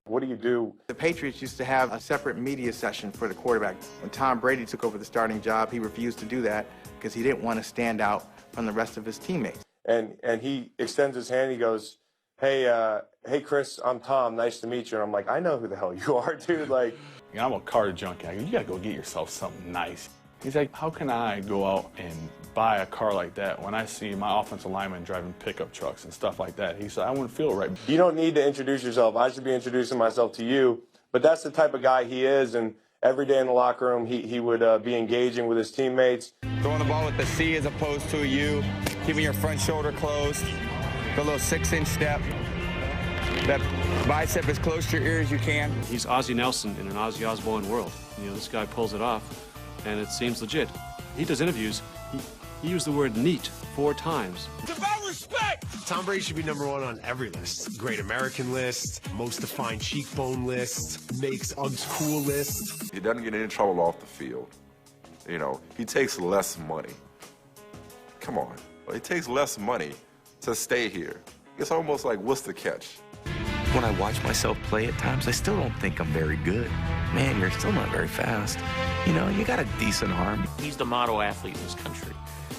what do you do? The Patriots used to have a separate media session for the quarterback. When Tom Brady took over the starting job, he refused to do that because he didn't want to stand out from the rest of his teammates. And he extends his hand, he goes, hey Chris, I'm Tom, nice to meet you. And I'm like, I know who the hell you are, dude. Like, I'm a car junkie. You gotta go get yourself something nice. He's like, how can I go out and buy a car like that when I see my offensive lineman driving pickup trucks and stuff like that? He said, I wouldn't feel right. You don't need to introduce yourself. I should be introducing myself to you. But that's the type of guy he is, and every day in the locker room, he would be engaging with his teammates. Throwing the ball with the C as opposed to a U, keeping your front shoulder closed, the little 6-inch step. That bicep as close to your ear as you can. He's Ozzie Nelson in an Ozzy Osbourne world. This guy pulls it off, and it seems legit. He does interviews. He used the word neat 4 times. It's about respect! Tom Brady should be #1 on every list. Great American list, most defined cheekbone list, makes Uggs cool list. He doesn't get any trouble off the field. He takes less money. Come on. It takes less money to stay here. It's almost like, what's the catch? When I watch myself play at times, I still don't think I'm very good. Man, you're still not very fast. You got a decent arm. He's the model athlete in this country.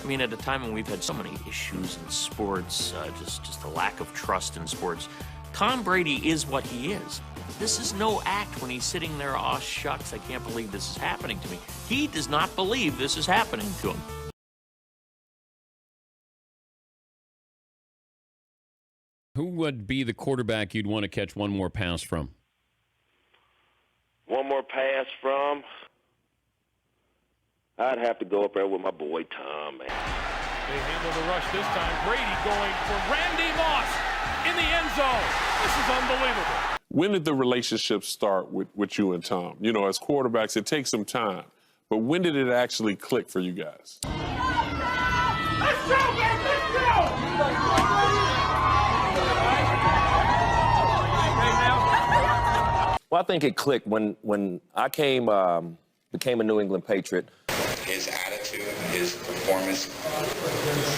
I mean, at a time when we've had so many issues in sports, just a lack of trust in sports, Tom Brady is what he is. This is no act when he's sitting there, oh, shucks, I can't believe this is happening to me. He does not believe this is happening to him. Who would be the quarterback you'd want to catch one more pass from? One more pass from? I'd have to go up there with my boy Tom, man. They handle the rush this time. Brady going for Randy Moss in the end zone. This is unbelievable. When did the relationship start with you and Tom? As quarterbacks, it takes some time. But when did it actually click for you guys? Let's go, man! Let's go! Well, I think it clicked when I became a New England Patriot. His attitude, his performance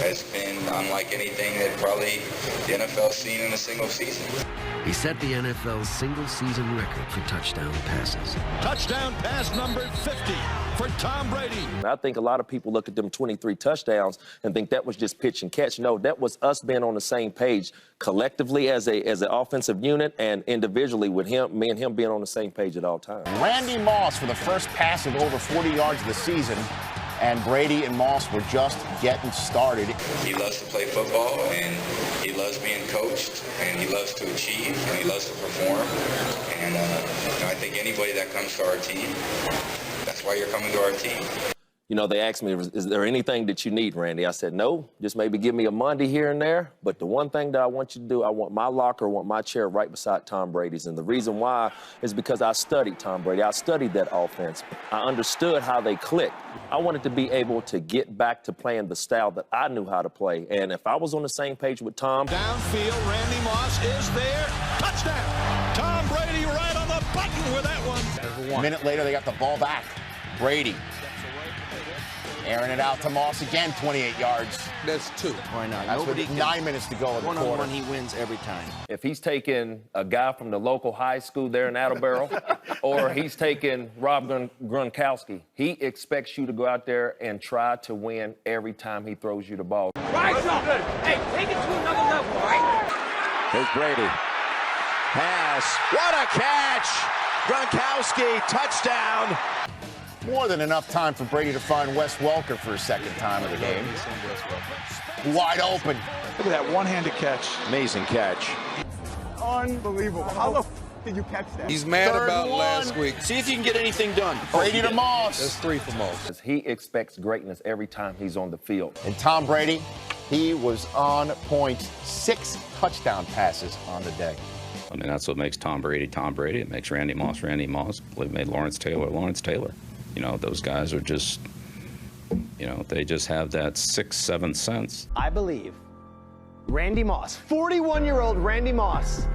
has been unlike anything that probably the NFL's seen in a single season. He set the NFL's single-season record for touchdown passes. Touchdown pass number 50 for Tom Brady. I think a lot of people look at them 23 touchdowns and think that was just pitch and catch. No, that was us being on the same page collectively as an offensive unit and individually with me and him being on the same page at all times. Randy Moss for the first pass of over 40 yards of the season, and Brady and Moss were just getting started. He loves to play football, and he loves being coached, and he loves to achieve, and he loves to perform. And I think anybody that comes to our team, that's why you're coming to our team. They asked me, is there anything that you need, Randy? I said, no, just maybe give me a Monday here and there. But the one thing that I want you to do, I want my locker, I want my chair right beside Tom Brady's. And the reason why is because I studied Tom Brady. I studied that offense. I understood how they clicked. I wanted to be able to get back to playing the style that I knew how to play. And if I was on the same page with Tom. Downfield, Randy Moss is there. Touchdown. Tom Brady right on the button with that one. A minute later, they got the ball back. Brady airing it out to Moss again, 28 yards. That's 2. Why not? That's with 9 minutes to go in the quarter. One-on-one, he wins every time. If he's taking a guy from the local high school there in Attleboro, or he's taking Rob Gronkowski, he expects you to go out there and try to win every time he throws you the ball. Rise up! Hey, take it to another level, right? Here's Brady. Pass. What a catch! Gronkowski, touchdown. More than enough time for Brady to find Wes Welker for his second time of the game. Wide open. Look at that one-handed catch. Amazing catch. Unbelievable. How the f did you catch that? He's mad Third about one. last week. See if you can get anything done. Brady to Moss. That's 3 for Moss. He expects greatness every time he's on the field. And Tom Brady He was on point, 6 touchdown passes on the day. I mean, that's what makes Tom Brady Tom Brady. It makes Randy Moss Randy Moss. It made Lawrence Taylor Lawrence Taylor. You know, those guys are just, you know, they just have that 6th, 7th sense. I believe Randy Moss, 41-year-old Randy Moss,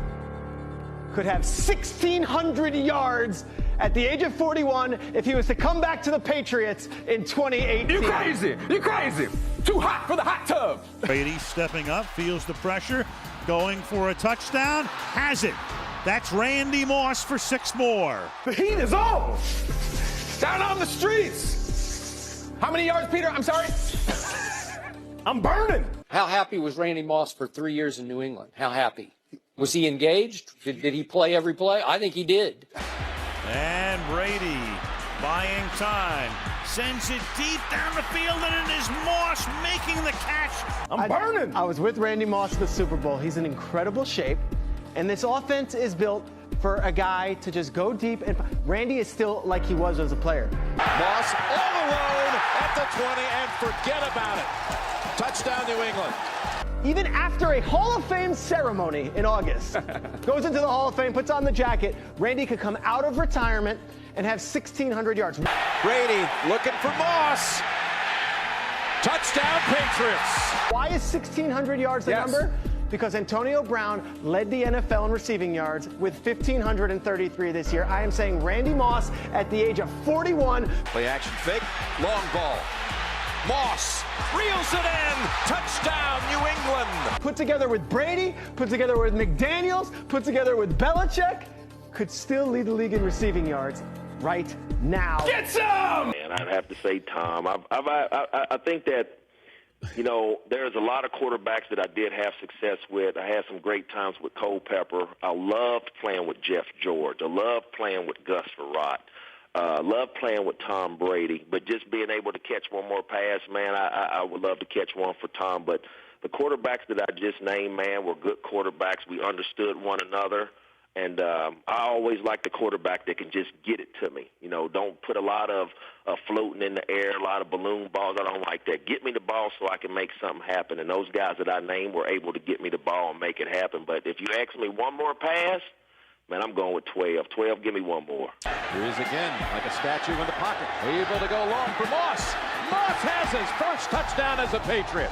could have 1,600 yards at the age of 41 if he was to come back to the Patriots in 2018. You crazy! You crazy! Too hot for the hot tub! Brady stepping up, feels the pressure, going for a touchdown, has it. That's Randy Moss for 6 more. The heat is on! Down on the streets! How many yards, Peter? I'm sorry? I'm burning! How happy was Randy Moss for 3 years in New England? How happy? Was he engaged? Did he play every play? I think he did. And Brady buying time. Sends it deep down the field, and it is Moss making the catch. I'm burning! I was with Randy Moss at the Super Bowl. He's in incredible shape. And this offense is built for a guy to just go deep. And Randy is still like he was as a player. Moss all alone at the 20, and forget about it. Touchdown, New England. Even after a Hall of Fame ceremony in August, goes into the Hall of Fame, puts on the jacket, Randy could come out of retirement and have 1,600 yards. Brady looking for Moss. Touchdown, Patriots. Why is 1,600 yards the number? Because Antonio Brown led the NFL in receiving yards with 1,533 this year. I am saying Randy Moss at the age of 41. Play action fake, long ball. Moss reels it in. Touchdown, New England. Put together with Brady, put together with McDaniels, put together with Belichick, could still lead the league in receiving yards right now. Get some! And I'd have to say Tom. I think that, you know, there's a lot of quarterbacks that I did have success with. I had some great times with Culpepper. I loved playing with Jeff George. I loved playing with Gus Frerotte. Love playing with Tom Brady, but just being able to catch one more pass, man, I would love to catch one for Tom. But the quarterbacks that I just named, man, were good quarterbacks. We understood one another, and I always like the quarterback that can just get it to me. You know, don't put a lot of floating in the air, a lot of balloon balls. I don't like that. Get me the ball so I can make something happen, and those guys that I named were able to get me the ball and make it happen. But if you ask me one more pass, man, I'm going with 12. 12, give me one more. Here he is again, like a statue in the pocket. Able to go long for Moss. Moss has his first touchdown as a Patriot.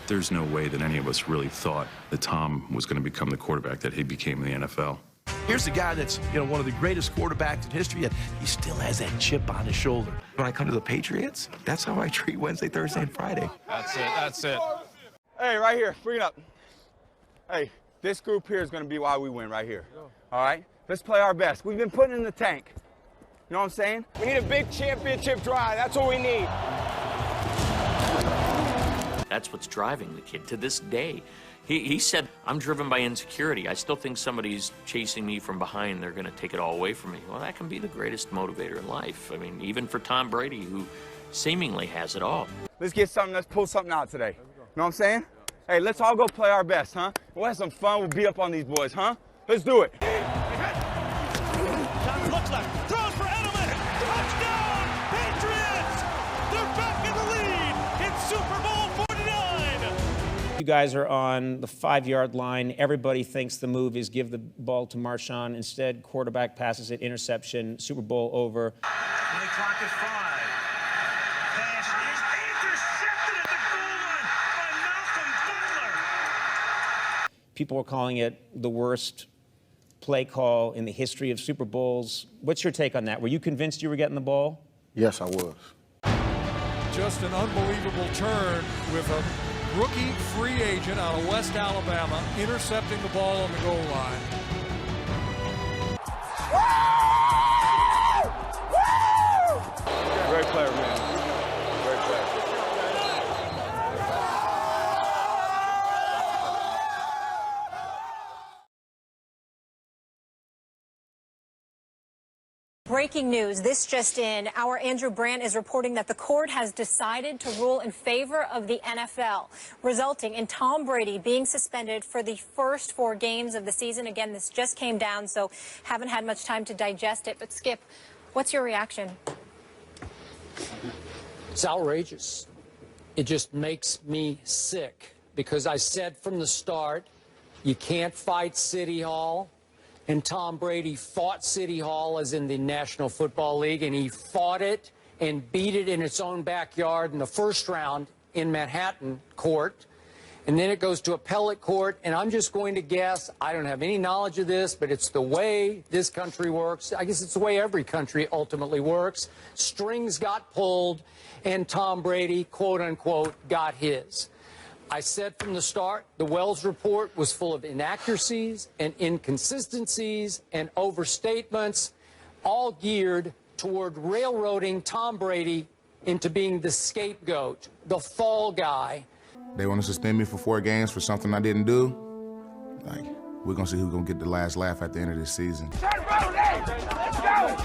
There's no way that any of us really thought that Tom was going to become the quarterback that he became in the NFL. Here's a guy that's, you know, one of the greatest quarterbacks in history, yet he still has that chip on his shoulder. When I come to the Patriots, that's how I treat Wednesday, Thursday, and Friday. That's it. That's it. Hey, right here, bring it up. Hey, this group here is going to be why we win right here. All right? Let's play our best. We've been putting in the tank. You know what I'm saying? We need a big championship drive. That's what we need. That's what's driving the kid to this day. He said, I'm driven by insecurity. I still think somebody's chasing me from behind. They're going to take it all away from me. Well, that can be the greatest motivator in life. I mean, even for Tom Brady, who seemingly has it all. Let's get something. Let's pull something out today. You know what I'm saying? Hey, let's all go play our best, huh? We'll have some fun. We'll beat up on these boys, huh? Let's do it. Johnson looks left. Throws for Edelman. Touchdown, Patriots! They're back in the lead. It's Super Bowl 49. You guys are on the 5-yard line. Everybody thinks the move is give the ball to Marshawn. Instead, quarterback passes it, interception, Super Bowl over. And the clock is 5. Pass is intercepted at the goal line by Malcolm Butler. People are calling it the worst play call in the history of Super Bowls. What's your take on that? Were you convinced you were getting the ball? Yes, I was. Just an unbelievable turn with a rookie free agent out of West Alabama intercepting the ball on the goal line. Great player, man. Great player. Breaking news, this just in. Our Andrew Brandt is reporting that the court has decided to rule in favor of the NFL, resulting in Tom Brady being suspended for the first 4 games of the season. Again, this just came down, so haven't had much time to digest it. But Skip, what's your reaction? It's outrageous. It just makes me sick because I said from the start, you can't fight City Hall. And Tom Brady fought City Hall, as in the National Football League, and he fought it and beat it in its own backyard in the first round in Manhattan court. And then it goes to appellate court, and I'm just going to guess, I don't have any knowledge of this, but it's the way this country works. I guess it's the way every country ultimately works. Strings got pulled, and Tom Brady, quote unquote, got his. I said from the start, the Wells report was full of inaccuracies and inconsistencies and overstatements, all geared toward railroading Tom Brady into being the scapegoat, the fall guy. They want to suspend me for 4 games for something I didn't do. Like, we're going to see who's going to get the last laugh at the end of this season. Let's go!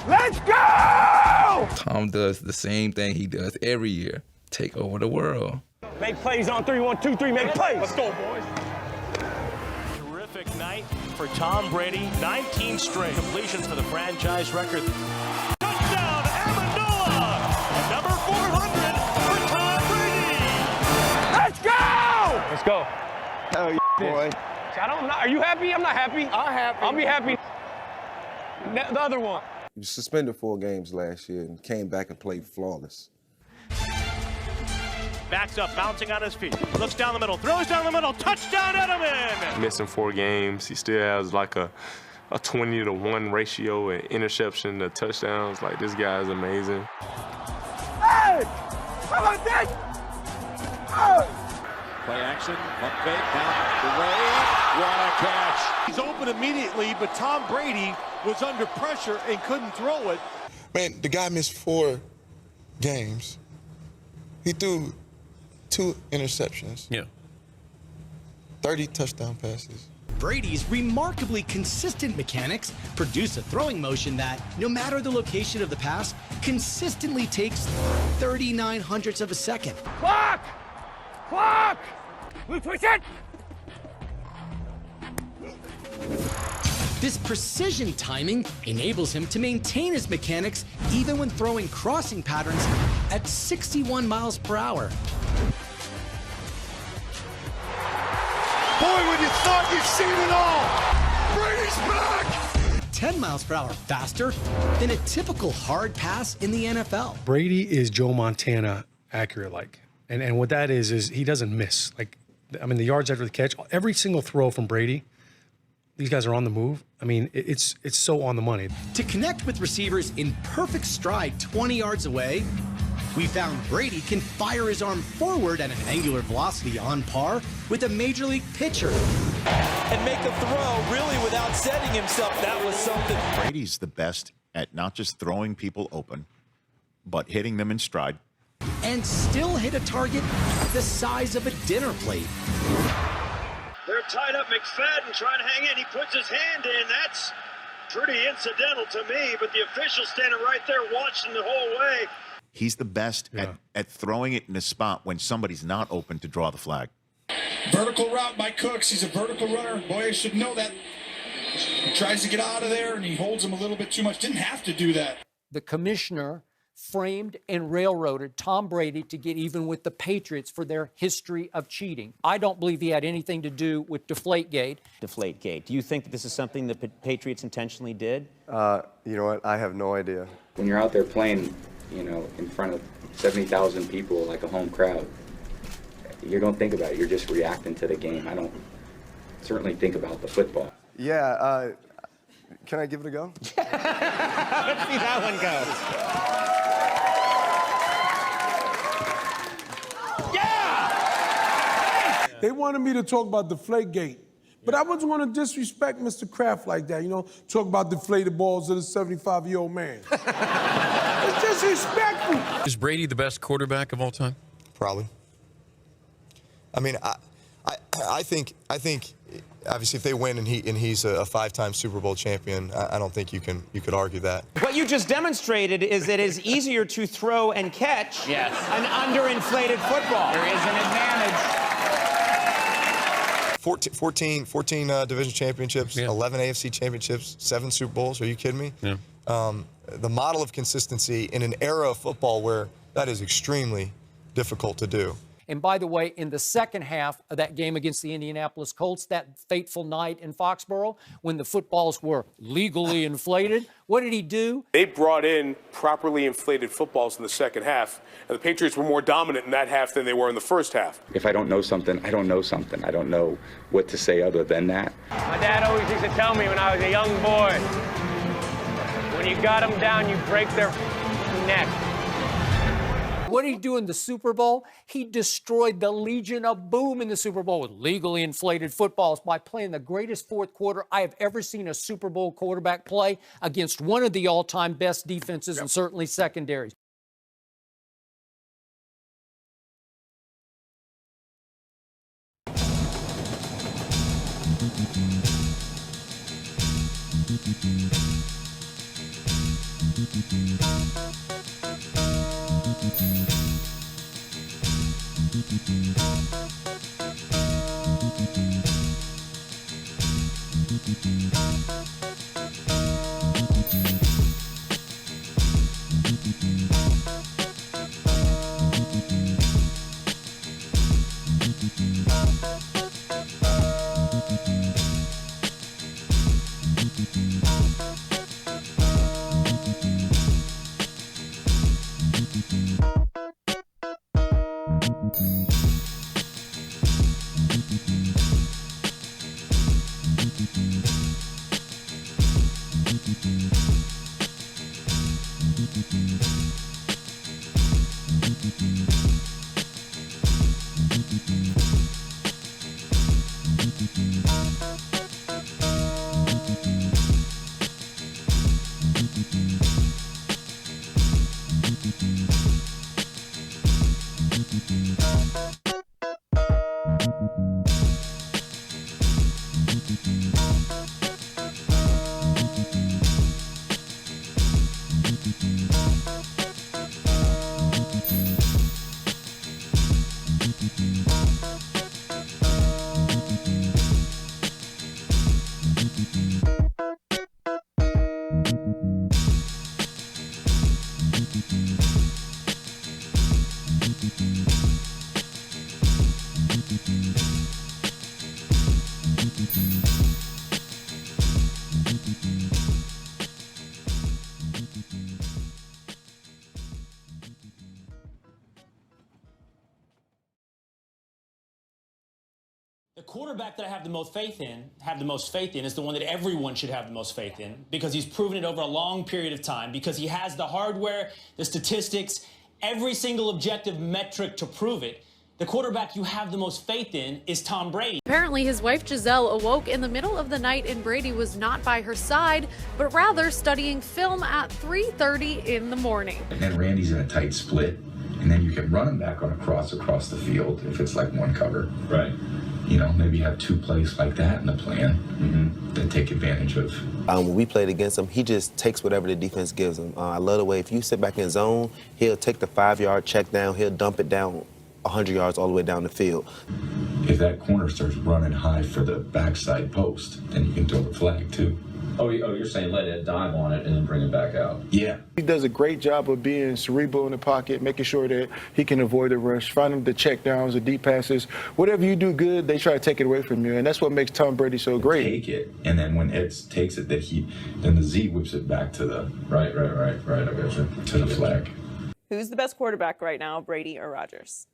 Let's go! Tom does the same thing he does every year. Take over the world. Make plays on 3, 1, 2, 3, make plays. Let's go, boys. Terrific night for Tom Brady. 19 straight completions for the franchise record. Touchdown, Amendola! And number 400 for Tom Brady. Let's go! Let's go. Hell yeah, boy. Are you happy? I'm not happy. I'm happy. I'll be happy. The other one. He was suspended 4 games last year and came back and played flawless. Backs up, bouncing on his feet. Looks down the middle, throws down the middle. Touchdown, Edelman! Missing 4 games. He still has like a 20-to-1 ratio in interception to touchdowns. Like, this guy is amazing. Hey! How about that? Oh! Play action, pump fake, down the way. What a catch. He's open immediately, but Tom Brady was under pressure and couldn't throw it. Man, the guy missed 4 games. He threw 2 interceptions. Yeah. 30 touchdown passes. Brady's remarkably consistent mechanics produce a throwing motion that, no matter the location of the pass, consistently takes 39/100ths of a second. Clock! Clock! We twitch it! This precision timing enables him to maintain his mechanics even when throwing crossing patterns at 61 miles per hour. Boy, when you thought you'd seen it all, Brady's back! 10 miles per hour faster than a typical hard pass in the NFL. Brady is Joe Montana accurate-like. And what that is he doesn't miss. Like, I mean, the yards after the catch, every single throw from Brady, these guys are on the move. I mean, it's so on the money. To connect with receivers in perfect stride 20 yards away, we found Brady can fire his arm forward at an angular velocity on par with a major league pitcher. And make a throw really without setting himself. That was something. Brady's the best at not just throwing people open, but hitting them in stride. And still hit a target the size of a dinner plate. They're tied up. McFadden trying to hang in. He puts his hand in. That's pretty incidental to me, but the official's standing right there watching the whole way. He's the best at throwing it in a spot when somebody's not open to draw the flag. Vertical route by Cooks. He's a vertical runner. Boy, I should know that. He tries to get out of there, and he holds him a little bit too much. Didn't have to do that. The commissioner framed and railroaded Tom Brady to get even with the Patriots for their history of cheating. I don't believe he had anything to do with Deflategate. Deflategate. Do you think that this is something the Patriots intentionally did? You know what? I have no idea. When you're out there playing, you know, in front of 70,000 people like a home crowd, you don't think about it. You're just reacting to the game. I don't certainly think about the football. Yeah, can I give it a go? Let's see that one go. They wanted me to talk about Deflategate, but I wasn't going to disrespect Mr. Kraft like that, you know, talk about deflated balls of the 75-year-old man. It's disrespectful. Is Brady the best quarterback of all time? Probably. I mean, I think obviously if they win and he's a 5-time Super Bowl champion, I don't think you could argue that. What you just demonstrated is that it's easier to throw and catch an underinflated football. There is an advantage. 14 division championships, 11 AFC championships, 7 Super Bowls. Are you kidding me? Yeah. the model of consistency in an era of football where that is extremely difficult to do. And by the way, in the second half of that game against the Indianapolis Colts, that fateful night in Foxborough, when the footballs were legally inflated, what did he do? They brought in properly inflated footballs in the second half, and the Patriots were more dominant in that half than they were in the first half. If I don't know something, I don't know something. I don't know what to say other than that. My dad always used to tell me when I was a young boy, when you got them down, you break their neck. What did he do in the Super Bowl? He destroyed the Legion of Boom in the Super Bowl with legally inflated footballs by playing the greatest fourth quarter I have ever seen a Super Bowl quarterback play against one of the all-time best defenses and certainly secondaries. The quarterback that I have the most faith in, is the one that everyone should have the most faith in, because he's proven it over a long period of time, because he has the hardware, the statistics, every single objective metric to prove it. The quarterback you have the most faith in is Tom Brady. Apparently, his wife Giselle awoke in the middle of the night and Brady was not by her side, but rather studying film at 3:30 in the morning. And then Randy's in a tight split, and then you can run him back on a cross across the field if it's like one cover. Right. You know, maybe have two plays like that in the plan that take advantage of. When we played against him, he just takes whatever the defense gives him. I love the way if you sit back in zone, he'll take the 5-yard check down, he'll dump it down 100 yards all the way down the field. If that corner starts running high for the backside post, then you can throw the flag too. Oh, you're saying let Ed dive on it and then bring it back out? Yeah. He does a great job of being cerebral in the pocket, making sure that he can avoid the rush, finding the check downs, the deep passes. Whatever you do good, they try to take it away from you, and that's what makes Tom Brady so great. Take it, and then when Ed takes it, then the Z whips it back to the right. I gotcha. To the flag. Who's the best quarterback right now, Brady or Rodgers?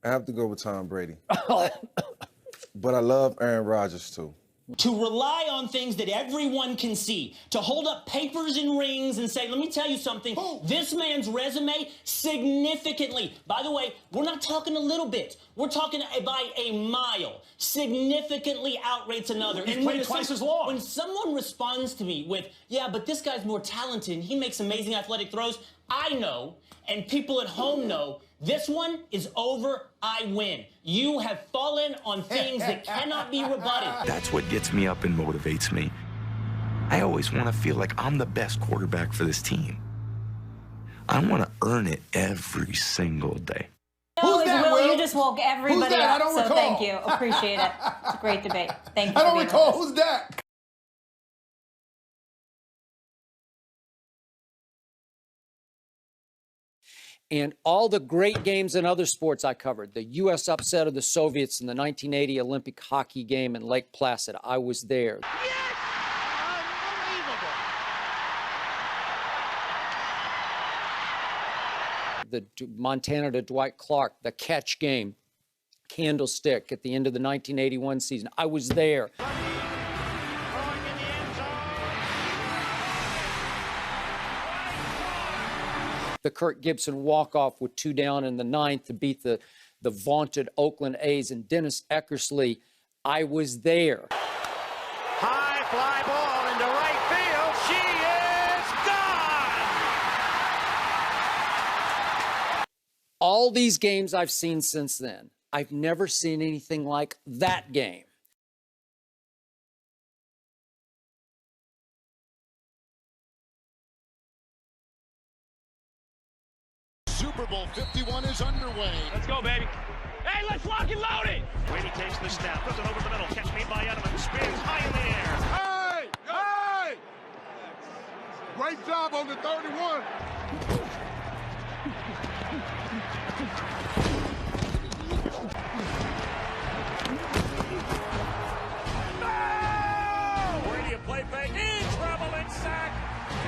I have to go with Tom Brady. But I love Aaron Rodgers, too. To rely on things that everyone can see, to hold up papers and rings and say, let me tell you something, this man's resume significantly, by the way, we're not talking a little bit, we're talking by a mile, significantly outrates another. He's played twice as long. When someone responds to me with, yeah, but this guy's more talented and he makes amazing athletic throws, I know, and people at home know, this one is over, I win. You have fallen on things that cannot be rebutted. That's what gets me up and motivates me. I always want to feel like I'm the best quarterback for this team. I want to earn it every single day. Who's that, Will, Will? you just woke everybody I up, don't so recall. thank you. Appreciate it. It's a great debate. Thank you. I don't for being recall. with us. Who's that? And all the great games in other sports I covered, the U.S. upset of the Soviets in the 1980 Olympic hockey game in Lake Placid, I was there. The Montana to Dwight Clark, the catch game, Candlestick at the end of the 1981 season, I was there. The Kirk Gibson walk-off with 2 down in the 9th to beat the vaunted Oakland A's and Dennis Eckersley, I was there. High fly ball into right field. She is gone. All these games I've seen since then, I've never seen anything like that game. Super Bowl 51 is underway. Let's go, baby. Hey, let's lock and load it. Brady takes the snap, puts it over the middle. Catch made by Edelman. Spins high in the air. Hey! Hey! Great job on the 31. Brady a play fake. In trouble and sack.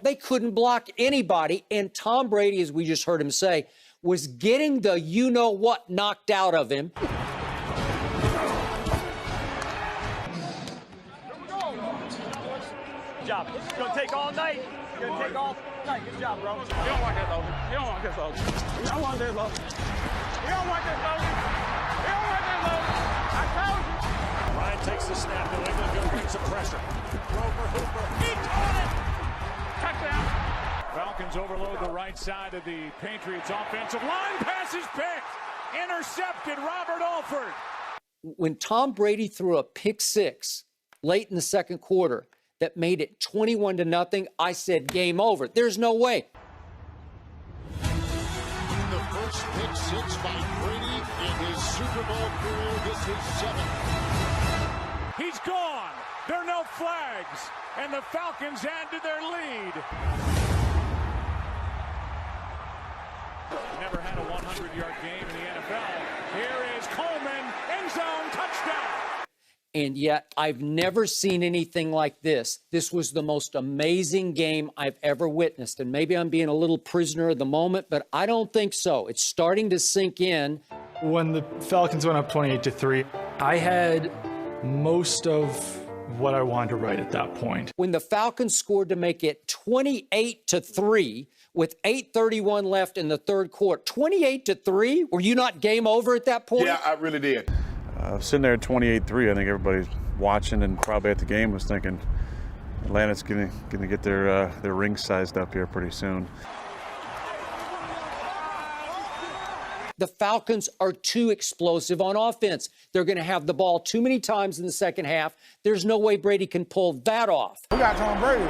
They couldn't block anybody, and Tom Brady, as we just heard him say, was getting the you-know-what knocked out of him. Good job. It's going to take all night. It's going to take all night. Good job, bro. You don't want this, Logan. You don't want this, Logan. You don't want this, Logan. You don't want this, Logan. You don't want this, Logan. I told you. Ryan takes the snap. New England going to bring some pressure. Roper, Hooper. He caught it. Touchdown. Falcons overload the right side of the Patriots offensive line. Pass is picked. Intercepted. Robert Alford. When Tom Brady threw a pick six late in the second quarter that made it 21-0, I said, game over. There's no way. The first pick six by Brady in his Super Bowl career. This is 7th. He's gone. There are no flags. And the Falcons add to their lead. Never had a 100-yard game in the NFL. Here is Coleman, end zone, touchdown. And yet, I've never seen anything like this. This was the most amazing game I've ever witnessed. And maybe I'm being a little prisoner of the moment, but I don't think so. It's starting to sink in. When the Falcons went up 28-3, I had most of what I wanted to write at that point. When the Falcons scored to make it 28-3 with 8:31 left in the third quarter, 28-3, were you not game over at that point? Yeah, I really did. Sitting there at 28-3, I think everybody watching and probably at the game was thinking Atlanta's gonna get their rings sized up here pretty soon. The Falcons are too explosive on offense. They're going to have the ball too many times in the second half. There's no way Brady can pull that off. We got Tom Brady.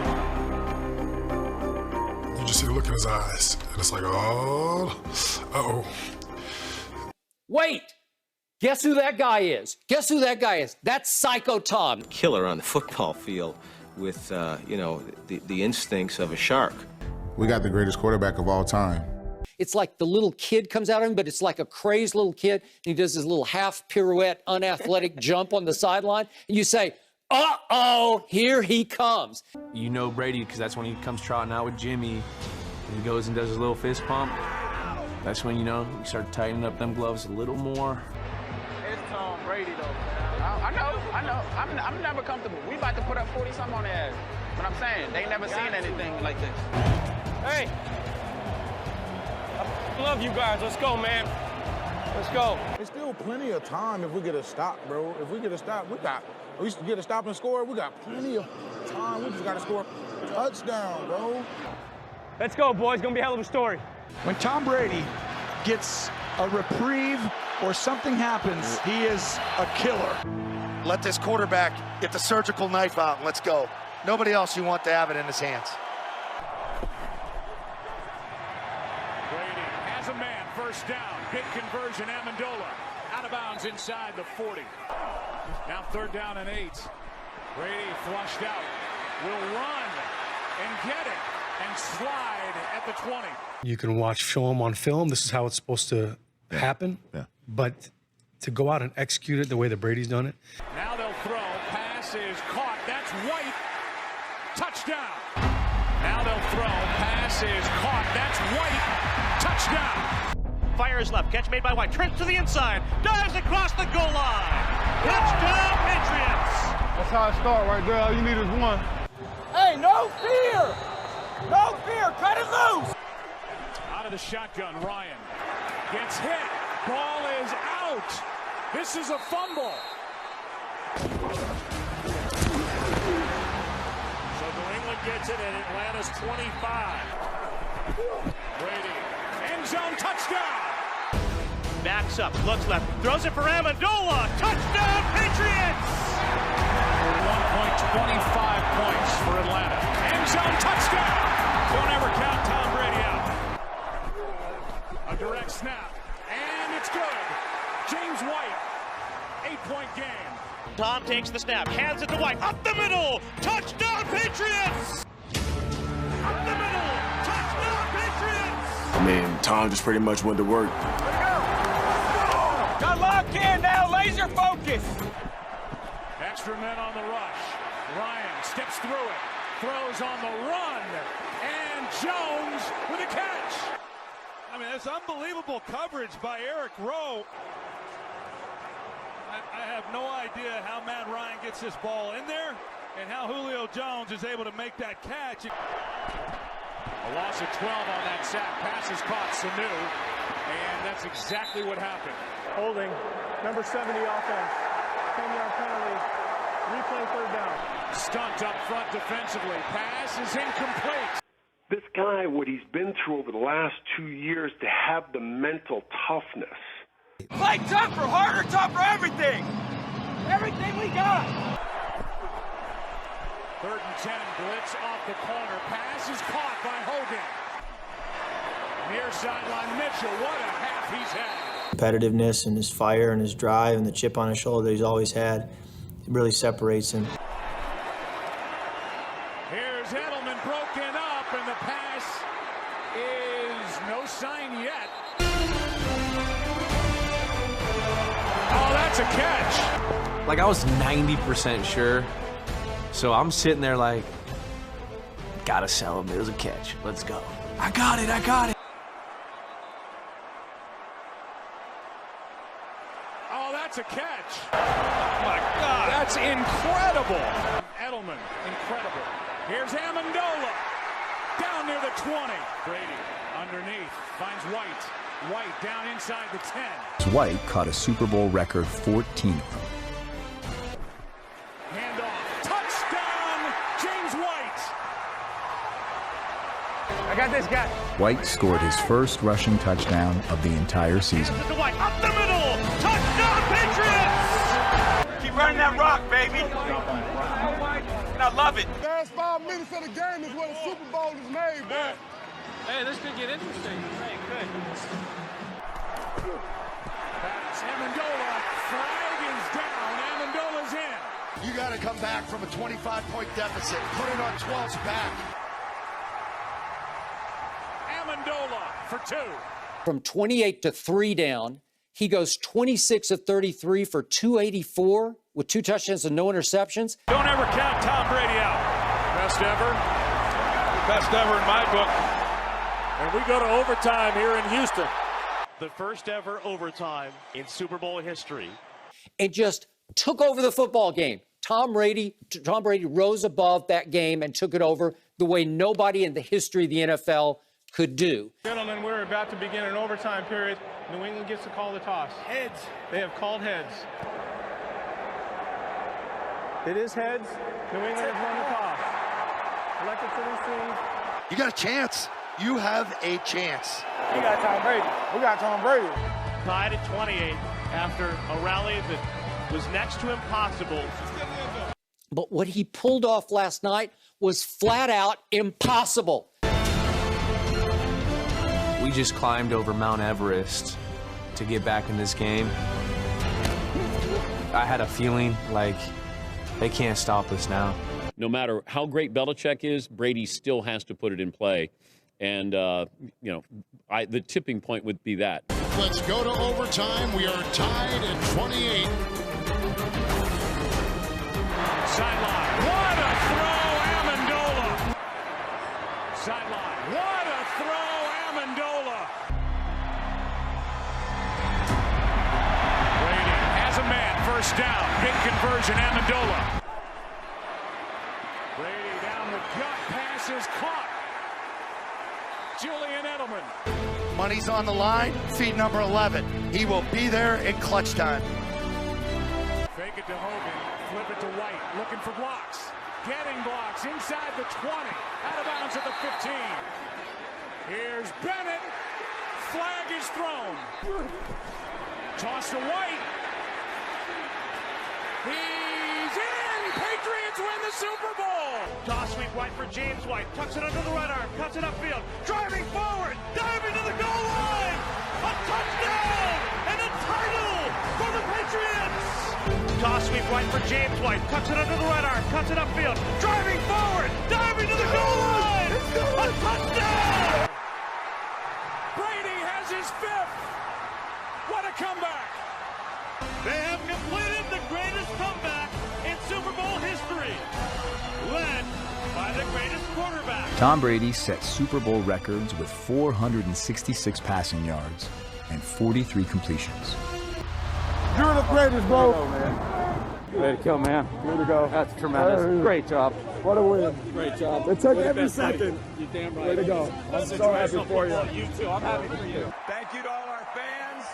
You just see the look in his eyes, and it's like, oh, uh-oh. Wait! Guess who that guy is? Guess who that guy is? That's Psycho Tom. Killer on the football field with, the instincts of a shark. We got the greatest quarterback of all time. It's like the little kid comes out of him, but it's like a crazed little kid. And he does his little half pirouette, unathletic jump on the sideline. And you say, uh-oh, here he comes. You know Brady because that's when he comes trotting out with Jimmy. And he goes and does his little fist pump. That's when, you start tightening up them gloves a little more. It's Tom Brady, though. I know. I'm never comfortable. We about to put up 40-something on their ass. But I'm saying, they never seen anything like this. Hey. I love you guys. Let's go, man. Let's go. There's still plenty of time if we get a stop, bro. If we get a stop, we get a stop and score. We got plenty of time. We just got to score a touchdown, bro. Let's go, boys. Gonna be a hell of a story. When Tom Brady gets a reprieve or something happens, he is a killer. Let this quarterback get the surgical knife out and let's go. Nobody else you want to have it in his hands. Brady has a man, first down. Big conversion, Amendola. Out of bounds inside the 40. Now 3rd down and 8. Brady flushed out. Will run and get it. and slide at the 20. You can watch film on film. This is how it's supposed to happen. Yeah. But to go out and execute it the way that Brady's done it. Now they'll throw. Pass is caught. That's White. Touchdown. Now they'll throw. Pass is caught. That's White. Touchdown. Fires left. Catch made by White. Trips to the inside. Dives across the goal line. Touchdown, Patriots. That's how it starts right there. All you need is one. Hey, no fear. No fear. Cut it loose. Out of the shotgun, Ryan gets hit. Ball is out. This is a fumble. So New England gets it at Atlanta's 25. Brady, end zone touchdown. Backs up, looks left, throws it for Amendola. Touchdown, Patriots! 1.25 points for Atlanta. End zone touchdown. Don't ever count Tom Brady out. A direct snap. And it's good. James White, 8-point game. Tom takes the snap, hands it to White, up the middle, touchdown Patriots! Up the middle, touchdown Patriots! I mean, Tom just pretty much went to work. Got locked in now, laser focus. Extra men on the rush. Ryan steps through it, throws on the run, and Jones with a catch. I mean, that's unbelievable coverage by Eric Rowe. I have no idea how Matt Ryan gets this ball in there and how Julio Jones is able to make that catch. A loss of 12 on that sack. Pass is caught, Sanu, and that's exactly what happened. Holding. Number 70 offense. 10-yard penalty. Replay third down. Stunt up front defensively. Pass is incomplete. This guy, what he's been through over the last 2 years, to have the mental toughness. Play tougher, harder, tougher, everything. Everything we got. 3rd and 10, blitz off the corner. Pass is caught by Hogan. Near sideline Mitchell, what a half he's had. Competitiveness and his fire and his drive and the chip on his shoulder that he's always had, it really separates him. Here's Edelman broken up, and the pass is no sign yet. Oh, that's a catch. Like, I was 90% sure. So I'm sitting there like, gotta sell him. It was a catch. Let's go. I got it. I got it. Oh, that's a catch. Oh, my God. That's incredible. Edelman, incredible. Here's Amendola. Down near the 20. Brady underneath. Finds White. White down inside the 10. White caught a Super Bowl record 14 of them. Handoff. Touchdown, James White. I got this guy. White scored his first rushing touchdown of the entire season. White up the middle. Touchdown, Patriots! Keep running that rock, baby. And I love it. Last 5 minutes of the game is where the Super Bowl is made, man. Hey, this could get interesting. Hey, good. That's Amendola. Flag is down. Amendola's in. You got to come back from a 25-point deficit. Put it on 12's back. Amendola for 2. From 28 to 3 down, he goes 26 of 33 for 284 with 2 touchdowns and no interceptions. Don't ever count Tom Brady out. Best ever. Best ever in my book. And we go to overtime here in Houston. The first ever overtime in Super Bowl history. And just took over the football game. Tom Brady rose above that game and took it over the way nobody in the history of the NFL could do. Gentlemen, we're about to begin an overtime period. New England gets to call the toss. Heads. They have called heads. It is heads. New England has won the toss. Elected to receive. You got a chance. You have a chance. We got Tom Brady. We got Tom Brady. Tied at 28 after a rally that was next to impossible. But what he pulled off last night was flat out impossible. We just climbed over Mount Everest to get back in this game. I had a feeling like they can't stop us now. no matter how great Belichick is, Brady still has to put it in play. And, you know, the tipping point would be that. Let's go to overtime. We are tied at 28. Sideline. What a throw, Amendola. Sideline. What a throw, Amendola. Brady has a man. First down. Big conversion, Amendola. Brady down the gut. Pass is caught. Julian Edelman. Money's on the line. Feed number 11. He will be there in clutch time. Fake it to Hogan. Flip it to White. Looking for blocks. Getting blocks inside the 20. Out of bounds at the 15. Here's Bennett. Flag is thrown. Toss to White. He's in. Patriots win the Super Bowl. Toss sweep White for James White. Tucks it under the right arm. Cuts it upfield. Driving forward. Diving to the goal line. A touchdown and a title for the Patriots. Toss sweep White for James White. Tucks it under the right arm. Cuts it upfield. Driving forward. Diving to the goal line. A touchdown. Brady has his 5th. What a comeback. They have completed the greatest comeback in Super Bowl history, led by the greatest quarterback. Tom Brady set Super Bowl records with 466 passing yards and 43 completions. You're the greatest, bro. Way to go, man. Way to go. That's tremendous. Great job. What a win. Great job. It took every second. You damn right. Way to go. I'm so happy for you. You too. I'm happy for you. Thank you to all our fans,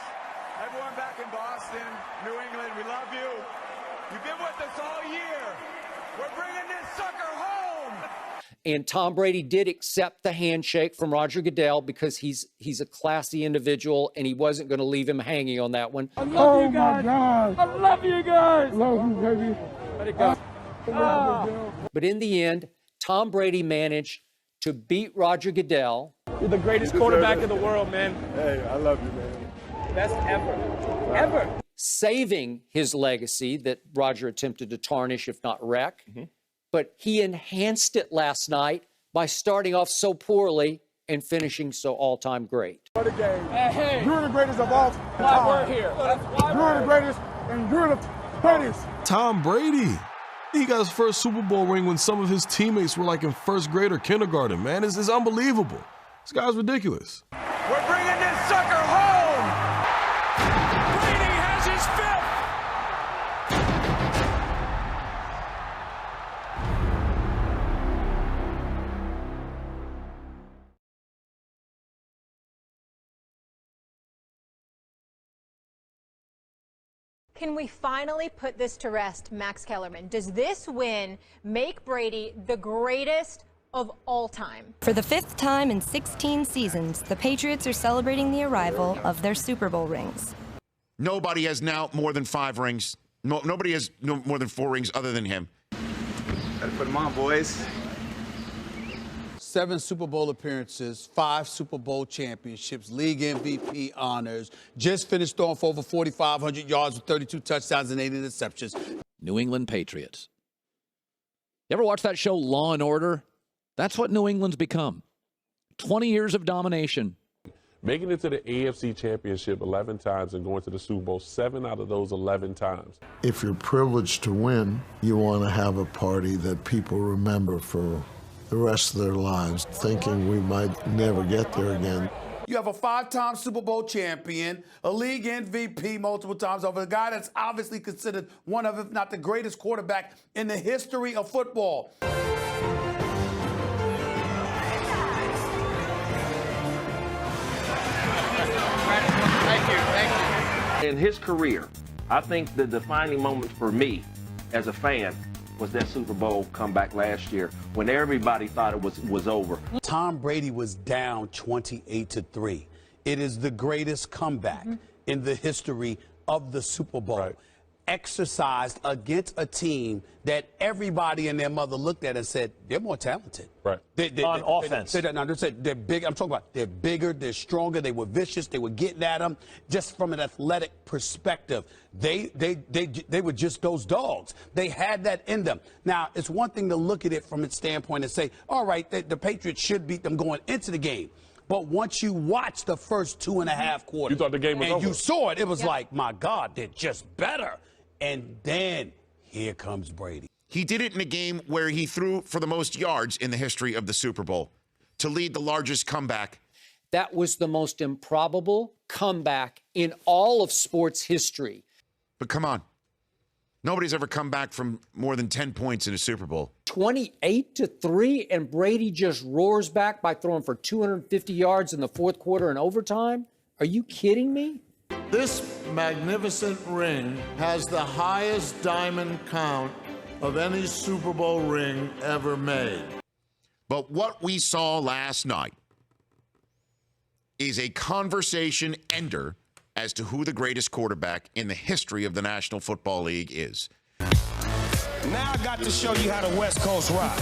everyone back in Boston, New England. We love you. You've been with us all year. We're bringing this sucker home. And Tom Brady did accept the handshake from Roger Goodell because he's a classy individual and he wasn't going to leave him hanging on that one. I love you guys. I love you guys. Love you, baby. Let it go. But in the end, Tom Brady managed to beat Roger Goodell. You're the greatest quarterback in the world, man. Hey, I love you, man. Best ever. Ever. Saving his legacy that Roger attempted to tarnish, if not wreck. But he enhanced it last night by starting off so poorly and finishing so all-time great. What a game. Hey. You're the greatest of all time. Why we're here. You're the greatest, and you're the greatest. Tom Brady. He got his first Super Bowl ring when some of his teammates were like in first grade or kindergarten, man. It's unbelievable. This guy's ridiculous. We're bringing this sucker home. Brady has his 5th. Can we finally put this to rest, Max Kellerman? Does this win make Brady the greatest of all time? For the 5th time in 16 seasons, the Patriots are celebrating the arrival of their Super Bowl rings. Nobody has now more than 5 rings. Nobody has more than 4 rings other than him. Gotta put them on, boys. 7 Super Bowl appearances, 5 Super Bowl championships, league MVP honors, just finished throwing for over 4,500 yards with 32 touchdowns and 8 interceptions. New England Patriots. You ever watch that show Law & Order? That's what New England's become. 20 years of domination. Making it to the AFC Championship 11 times and going to the Super Bowl 7 out of those 11 times. If you're privileged to win, you want to have a party that people remember for the rest of their lives, thinking we might never get there again. You have a 5-time Super Bowl champion, a league MVP multiple times over, a guy that's obviously considered one of, if not the greatest quarterback in the history of football. Thank you. In his career, I think the defining moment for me as a fan was that Super Bowl comeback last year when everybody thought it was over. Tom Brady was down 28-3. It is the greatest comeback in the history of the Super Bowl. exercised against a team that everybody and their mother looked at and said, they're more talented. Right. On offense. They said they're big. I'm talking about they're bigger, they're stronger, they were vicious, they were getting at them. Just from an athletic perspective, they were just those dogs. They had that in them. Now, it's one thing to look at it from its standpoint and say, all right, the Patriots should beat them going into the game. But once you watch the first 2.5 quarters, you thought the game was over. And you saw it, it was like, my God, they're just better. And then here comes Brady. He did it in a game where he threw for the most yards in the history of the Super Bowl to lead the largest comeback. That was the most improbable comeback in all of sports history. But come on. Nobody's ever come back from more than 10 points in a Super Bowl. 28-3, and Brady just roars back by throwing for 250 yards in the fourth quarter and overtime? Are you kidding me? This magnificent ring has the highest diamond count of any Super Bowl ring ever made. But what we saw last night is a conversation ender as to who the greatest quarterback in the history of the National Football League is. Now I got to show you how the West Coast rock.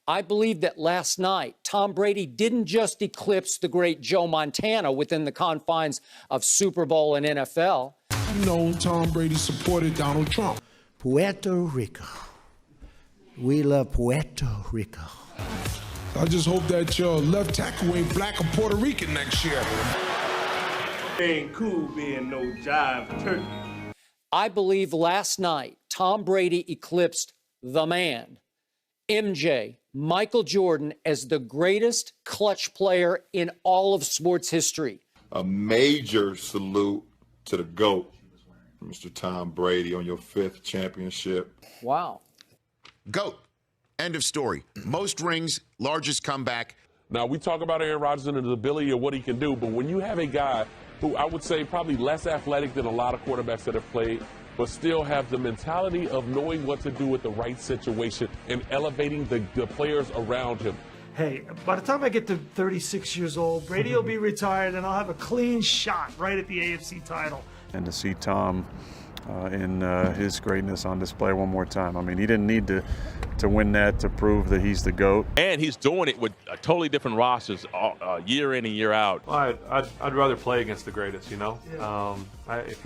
I believe that last night, Tom Brady didn't just eclipse the great Joe Montana within the confines of Super Bowl and NFL. You know, Tom Brady supported Donald Trump. Puerto Rico. We love Puerto Rico. I just hope that your left tackle ain't black or Puerto Rican next year. Ain't cool being no jive turkey. I believe last night, Tom Brady eclipsed the man, MJ, Michael Jordan, as the greatest clutch player in all of sports history. A major salute to the GOAT, Mr. Tom Brady, on your 5th championship. Wow. GOAT. End of story. Most rings, largest comeback. Now, we talk about Aaron Rodgers and his ability of what he can do, but when you have a guy who I would say probably less athletic than a lot of quarterbacks that have played, but still have the mentality of knowing what to do with the right situation and elevating the players around him. Hey, by the time I get to 36 years old, Brady will be retired and I'll have a clean shot right at the AFC title. And to see Tom in his greatness on display one more time. I mean, he didn't need to win that to prove that he's the GOAT. And he's doing it with totally different rosters year in and year out. Well, I'd rather play against the greatest, you know. Yeah. If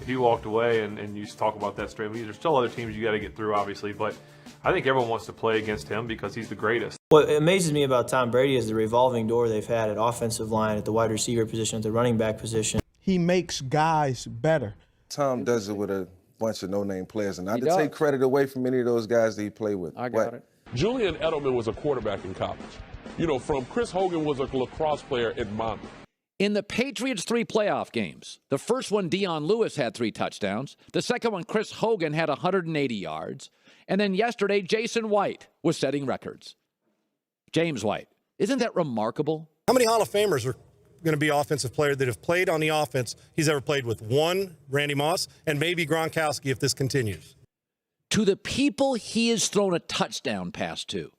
you walked away and you talk about that straight, there's still other teams you got to get through, obviously, but I think everyone wants to play against him because he's the greatest. What amazes me about Tom Brady is the revolving door they've had at offensive line, at the wide receiver position, at the running back position. He makes guys better. Tom does it with a bunch of no-name players, and not to take credit away from any of those guys that he played with. I got it. Julian Edelman was a quarterback in college. You know, from Chris Hogan was a lacrosse player at Monmouth. In the Patriots' 3 playoff games, the first one, Dion Lewis had 3 touchdowns. The second one, Chris Hogan had 180 yards. And then yesterday, Jason White was setting records. James White. Isn't that remarkable? How many Hall of Famers are going to be offensive players that have played on the offense he's ever played with? 1, Randy Moss, and maybe Gronkowski if this continues. To the people he has thrown a touchdown pass to.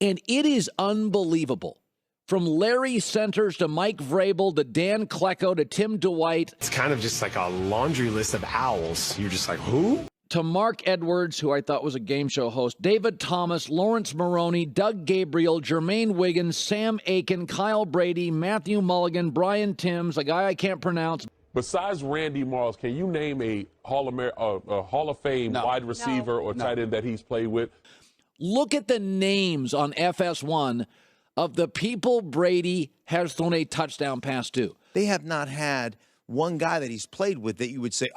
And it is unbelievable. From Larry Centers to Mike Vrabel to Dan Klecko to Tim Dwight. It's kind of just like a laundry list of owls. You're just like, who? To Mark Edwards, who I thought was a game show host, David Thomas, Lawrence Maroney, Doug Gabriel, Jermaine Wiggins, Sam Aiken, Kyle Brady, Matthew Mulligan, Brian Timms, a guy I can't pronounce. Besides Randy Moss, can you name a Hall of Fame wide receiver or tight end that he's played with? Look at the names on FS1 of the people Brady has thrown a touchdown pass to. They have not had one guy that he's played with that you would say,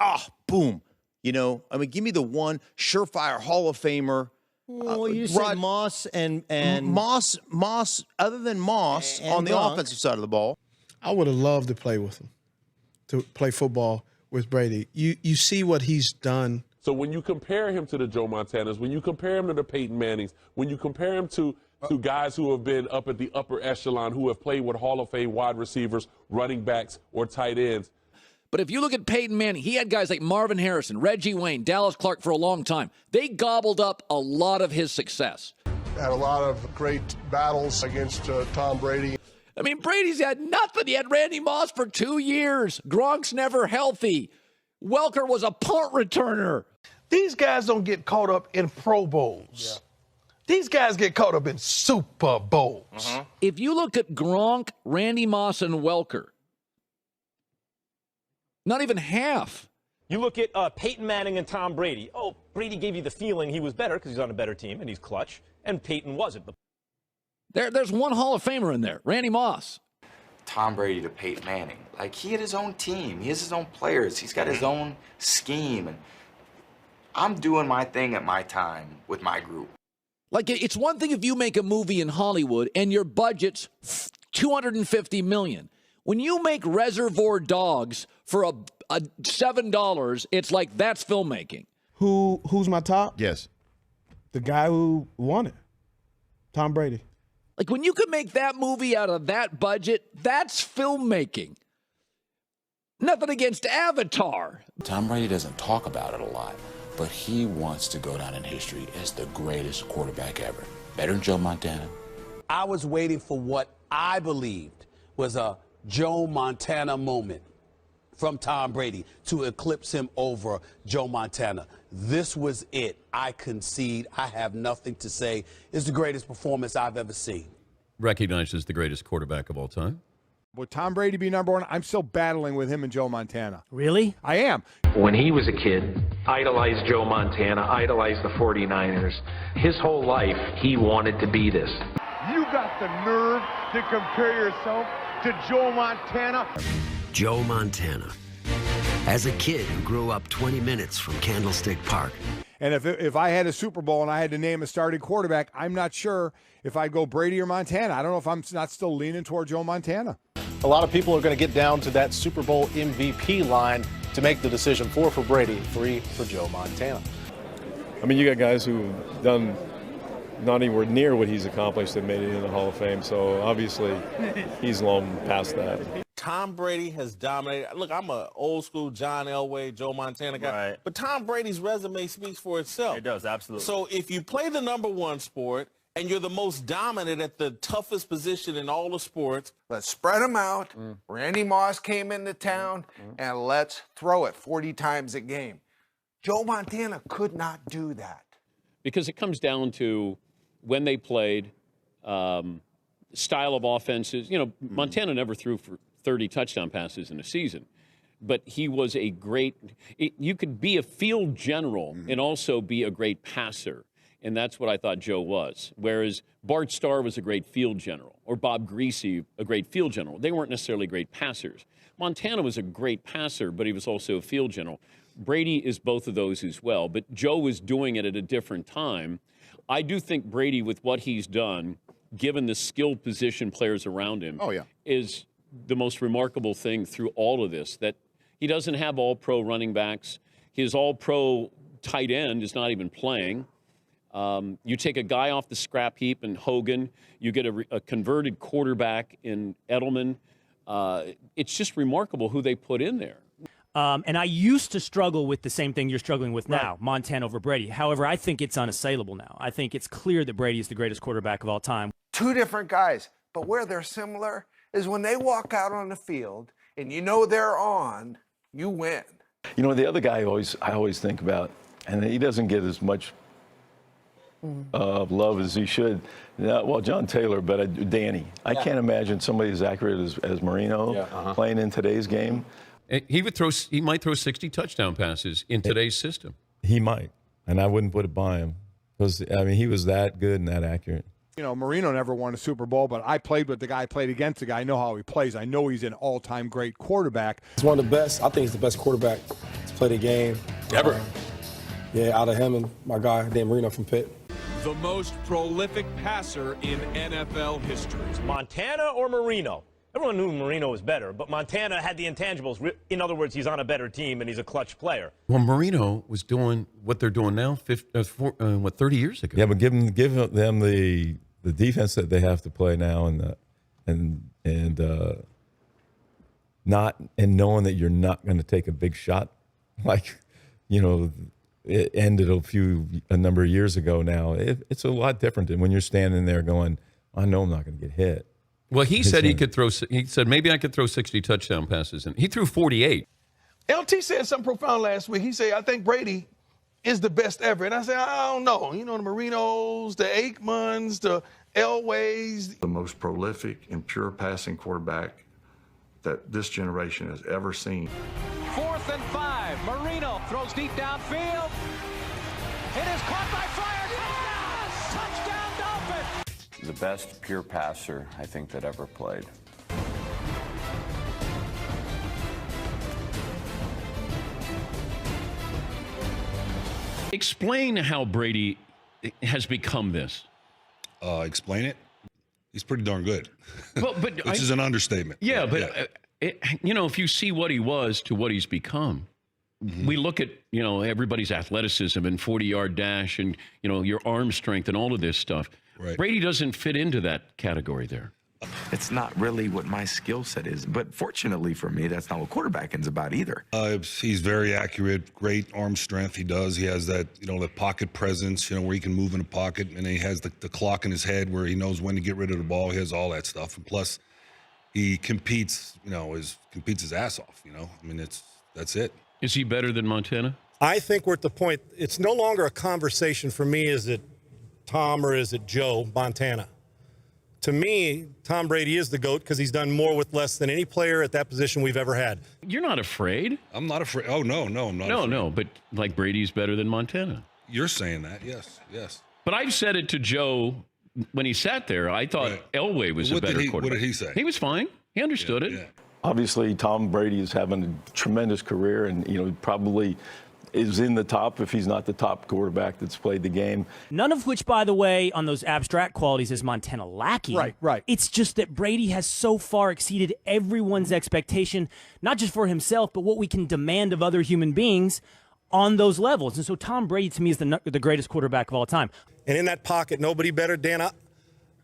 boom. You know, I mean, give me the one surefire Hall of Famer. Well, you said Moss and Moss, other than Moss on the offensive side of the ball. I would have loved to play with him, to play football with Brady. You see what he's done. So when you compare him to the Joe Montanas, when you compare him to the Peyton Mannings, when you compare him to guys who have been up at the upper echelon, who have played with Hall of Fame wide receivers, running backs, or tight ends. But if you look at Peyton Manning, he had guys like Marvin Harrison, Reggie Wayne, Dallas Clark for a long time. They gobbled up a lot of his success. Had a lot of great battles against Tom Brady. I mean, Brady's had nothing. He had Randy Moss for 2 years. Gronk's never healthy. Welker was a punt returner. These guys don't get caught up in Pro Bowls. These guys get caught up in Super Bowls. If you look at Gronk, Randy Moss, and Welker, not even half. You look at Peyton Manning and Tom Brady. Oh, Brady gave you the feeling he was better because he's on a better team and he's clutch, and Peyton wasn't. There's one Hall of Famer in there, Randy Moss. Tom Brady to Peyton Manning. Like, he had his own team. He has his own players. He's got his own scheme. And I'm doing my thing at my time with my group. Like, it's one thing if you make a movie in Hollywood and your budget's $250 million. When you make Reservoir Dogs for a $7, it's like that's filmmaking. Who's my top? Yes. The guy who won it, Tom Brady. Like, when you could make that movie out of that budget, that's filmmaking. Nothing against Avatar. Tom Brady doesn't talk about it a lot, but he wants to go down in history as the greatest quarterback ever. Better than Joe Montana. I was waiting for what I believed was a Joe Montana moment from Tom Brady to eclipse him over Joe Montana. This was it. I concede. I have nothing to say. It's the greatest performance I've ever seen. Recognized as the greatest quarterback of all time. Would Tom Brady be number one? I'm still battling with him and Joe Montana. Really? I am. When he was a kid, idolized Joe Montana, idolized the 49ers. His whole life, he wanted to be this. You got the nerve to compare yourself to Joe Montana? Joe Montana. As a kid who grew up 20 minutes from Candlestick Park. And if I had a Super Bowl and I had to name a starting quarterback, I'm not sure if I'd go Brady or Montana. I don't know if I'm not still leaning toward Joe Montana. A lot of people are going to get down to that Super Bowl MVP line to make the decision. 4 for Brady, 3 for Joe Montana. I mean, you got guys who've done not anywhere near what he's accomplished and made it in the Hall of Fame. So obviously, he's long past that. Tom Brady has dominated. Look, I'm an old school John Elway, Joe Montana guy. Right. But Tom Brady's resume speaks for itself. It does, absolutely. So if you play the number one sport and you're the most dominant at the toughest position in all the sports. Let's spread them out. Randy Moss came into town, and let's throw it 40 times a game. Joe Montana could not do that. Because it comes down to when they played, style of offenses. You know, Montana never threw for 30 touchdown passes in a season. But he was a great – you could be a field general and also be a great passer. And that's what I thought Joe was. Whereas Bart Starr was a great field general, or Bob Greasy, a great field general. They weren't necessarily great passers. Montana was a great passer, but he was also a field general. Brady is both of those as well. But Joe was doing it at a different time. I do think Brady, with what he's done, given the skilled position players around him, is the most remarkable thing through all of this, that he doesn't have all-pro running backs. His all-pro tight end is not even playing. You take a guy off the scrap heap in Hogan. You get a converted quarterback in Edelman. It's just remarkable who they put in there. And I used to struggle with the same thing you're struggling with now, Montana over Brady. However, I think it's unassailable now. I think it's clear that Brady is the greatest quarterback of all time. Two different guys, but where they're similar is when they walk out on the field and you know they're on, you win. You know, the other guy I always think about, and he doesn't get as much love as he should. Well, John Taylor, but Danny. I can't imagine somebody as accurate as Marino playing in today's game. He might throw 60 touchdown passes in today's system. He might, and I wouldn't put it by him because I mean he was that good and that accurate. You know, Marino never won a Super Bowl, but I played with the guy, played against the guy. I know how he plays. I know he's an all-time great quarterback. He's one of the best. I think he's the best quarterback to play the game ever. Out of him and my guy Dan Marino from Pitt. The most prolific passer in NFL history. Montana or Marino? Everyone knew Marino was better, but Montana had the intangibles. In other words, he's on a better team and he's a clutch player. Well, Marino was doing what they're doing now, 30 years ago. Yeah, but give them the defense that they have to play now, and knowing that you're not going to take a big shot, like it ended a number of years ago. Now it's a lot different than when you're standing there going, I know I'm not going to get hit. Well, he said he could throw. He said maybe I could throw 60 touchdown passes, and he threw 48. LT said something profound last week. He said, I think Brady is the best ever. And I said, I don't know. You know, the Marinos, the Aikmans, the Elways. The most prolific and pure passing quarterback that this generation has ever seen. 4th and 5. Marino throws deep downfield. It is caught by Fryer. Touchdown, Dolphins. The best pure passer, I think, that ever played. Explain how Brady has become this. Explain it. He's pretty darn good. But which is an understatement. Yeah, but you know, if you see what he was to what he's become, we look at, you know, everybody's athleticism and 40-yard dash and, you know, your arm strength and all of this stuff. Right. Brady doesn't fit into that category there. It's not really what my skill set is, but fortunately for me, that's not what quarterbacking is about either. He's very accurate, great arm strength. He does. He has that, you know, the pocket presence, you know, where he can move in a pocket, and he has the clock in his head where he knows when to get rid of the ball. He has all that stuff, and plus, he competes, you know, competes his ass off. You know, I mean, that's it. Is he better than Montana? I think we're at the point. It's no longer a conversation for me. Is it Tom or is it Joe Montana? To me, Tom Brady is the GOAT because he's done more with less than any player at that position we've ever had. You're not afraid? I'm not afraid. Oh, no, I'm not No, afraid. no, but like Brady's better than Montana. You're saying that, yes. But I've said it to Joe when he sat there. I thought Elway was a better quarterback. What did he say? He was fine. He understood it. Obviously, Tom Brady is having a tremendous career, and you know probably is in the top if he's not the top quarterback that's played the game. None of which, by the way, on those abstract qualities is Montana lacking. Right. It's just that Brady has so far exceeded everyone's expectation, not just for himself, but what we can demand of other human beings on those levels. And so Tom Brady, to me, is the greatest quarterback of all time. And in that pocket, nobody better. Dan,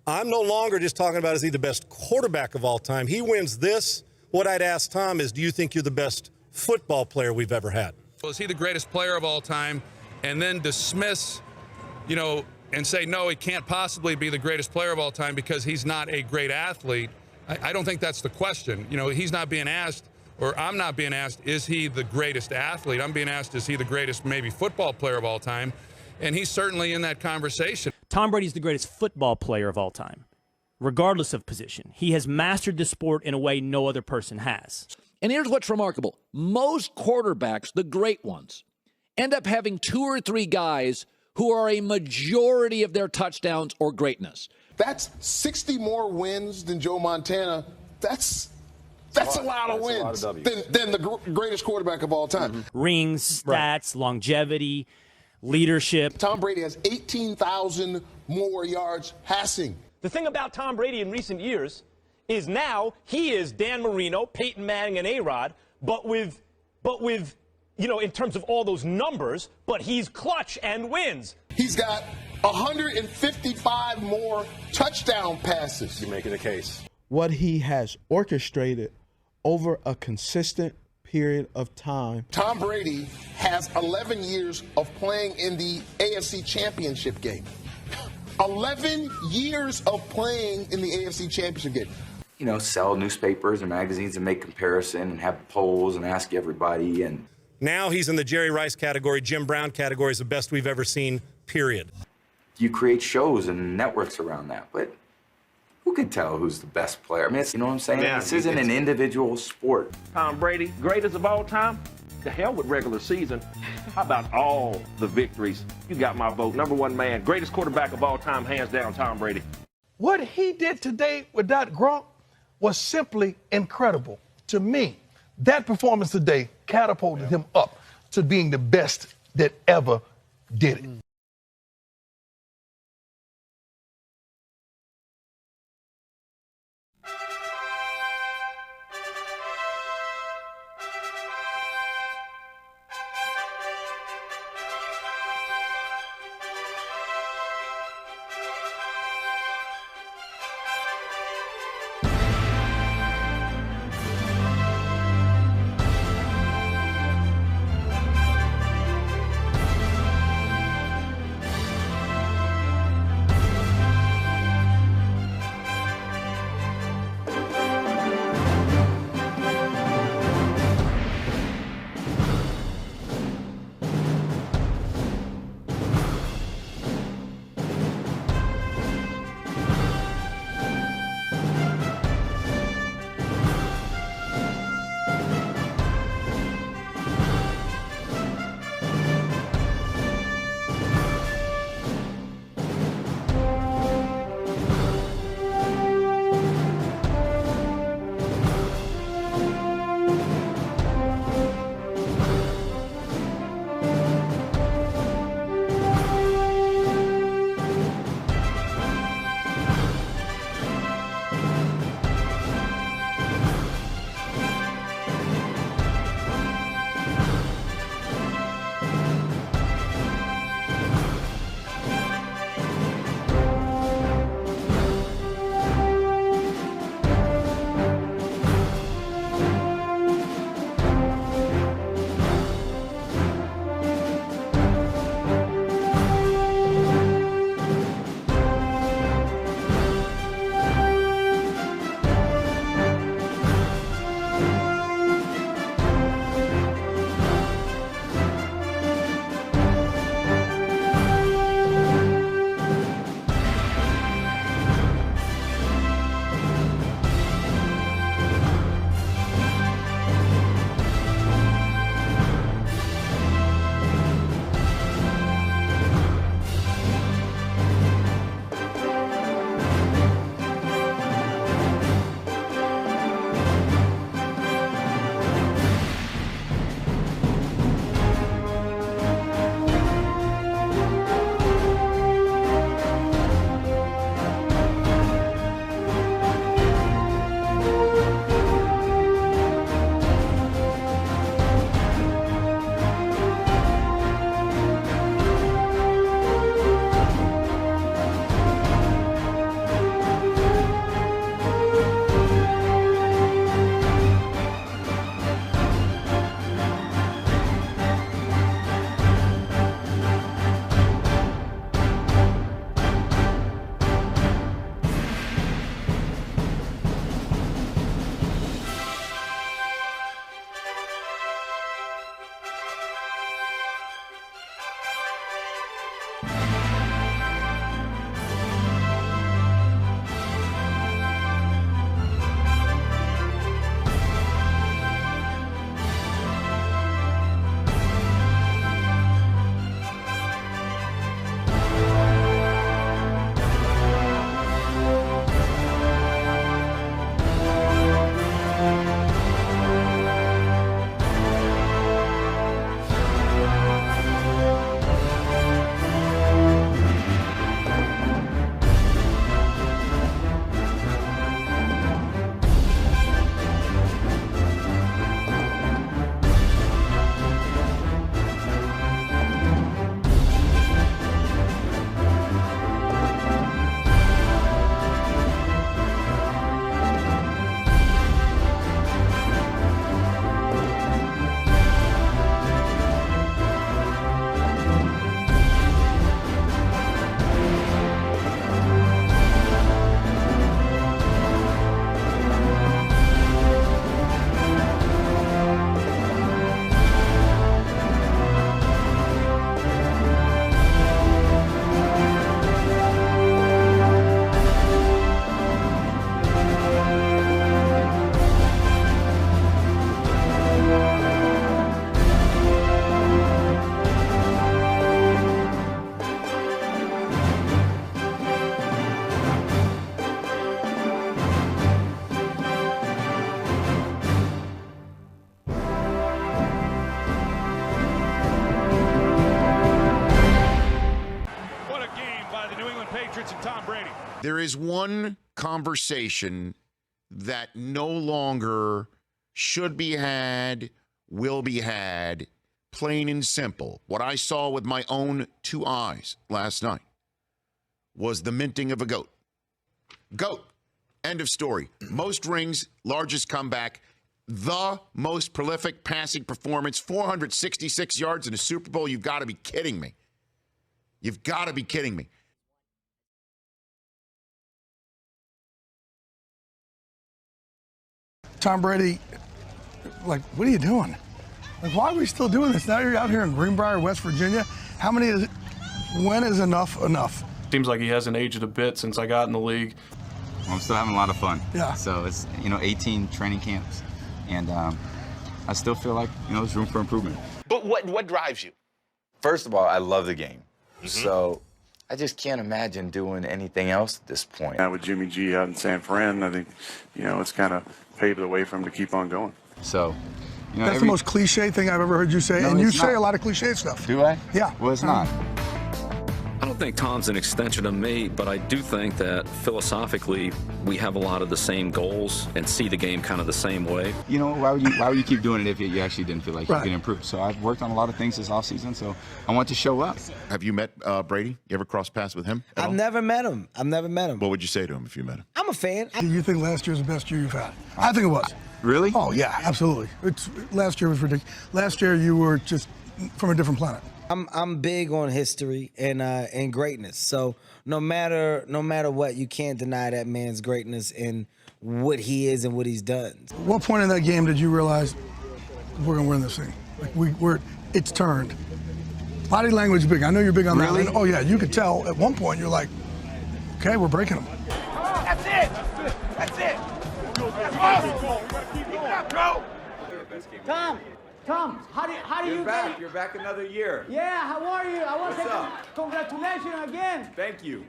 I'm no longer just talking about is he the best quarterback of all time. He wins this. What I'd ask Tom is, do you think you're the best football player we've ever had? Is he the greatest player of all time? And then dismiss, you know, and say, no, he can't possibly be the greatest player of all time because he's not a great athlete. I don't think that's the question. You know, he's not being asked, or I'm not being asked, is he the greatest athlete? I'm being asked, is he the greatest maybe football player of all time? And he's certainly in that conversation. Tom Brady's the greatest football player of all time, regardless of position. He has mastered the sport in a way no other person has. And here's what's remarkable. Most quarterbacks, the great ones, end up having 2 or 3 guys who are a majority of their touchdowns or greatness. That's 60 more wins than Joe Montana. That's a lot of wins than the greatest quarterback of all time. Rings, stats, longevity, leadership. Tom Brady has 18,000 more yards passing. The thing about Tom Brady in recent years is now he is Dan Marino, Peyton Manning, and A-Rod, but with, you know, in terms of all those numbers, but he's clutch and wins. He's got 155 more touchdown passes. You're making a case. What he has orchestrated over a consistent period of time. Tom Brady has 11 years of playing in the AFC Championship game. 11 years of playing in the AFC Championship game. You know, sell newspapers and magazines and make comparison and have polls and ask everybody. And now he's in the Jerry Rice category. Jim Brown category is the best we've ever seen, period. You create shows and networks around that, but who can tell who's the best player? I mean, you know what I'm saying? Yeah, this isn't an individual sport. Tom Brady, greatest of all time? The hell with regular season. How about all the victories? You got my vote. Number 1 man, greatest quarterback of all time, hands down, Tom Brady. What he did today with that Gronk was simply incredible. To me, that performance today catapulted him up to being the best that ever did it. There is one conversation that no longer should be had, will be had, plain and simple. What I saw with my own 2 eyes last night was the minting of a GOAT. GOAT. End of story. Most rings, largest comeback, the most prolific passing performance, 466 yards in a Super Bowl. You've got to be kidding me. You've got to be kidding me. Tom Brady, like, what are you doing? Like, why are we still doing this? Now you're out here in Greenbrier, West Virginia. How many is it? When is enough enough? Seems like he hasn't aged a bit since I got in the league. I'm still having a lot of fun. Yeah. So it's, 18 training camps. And I still feel like, there's room for improvement. But what drives you? First of all, I love the game. So I just can't imagine doing anything else at this point. With Jimmy G out in San Fran, I think, it's kind of paved the way for him to keep on going. So, That's the most cliche thing I've ever heard you say. No, and you it's say not. a lot of cliche stuff. Do I? Yeah. Well, it's not. I don't think Tom's an extension of me, but I do think that philosophically we have a lot of the same goals and see the game kind of the same way. Why would you keep doing it if you actually didn't feel like you could improve? So I've worked on a lot of things this offseason, so I want to show up. Have you met Brady? You ever crossed paths with him? I've never met him. What would you say to him if you met him? I'm a fan. Do you think last year's the best year you've had? I think it was. Really? Oh, yeah, absolutely. Last year was ridiculous. Last year you were just from a different planet. I'm big on history and greatness. So no matter what, you can't deny that man's greatness and what he is and what he's done. What point in that game did you realize we're gonna win this thing? Like it's turned. Body language big. I know you're big on that. Really? Oh yeah, you could tell at one point you're like, okay, we're breaking them. That's it. That's it. That's awesome. Keep it up, bro. Tom, how do you back? You're back another year. Yeah, how are you? I want to What's say up? congratulations again. Thank you.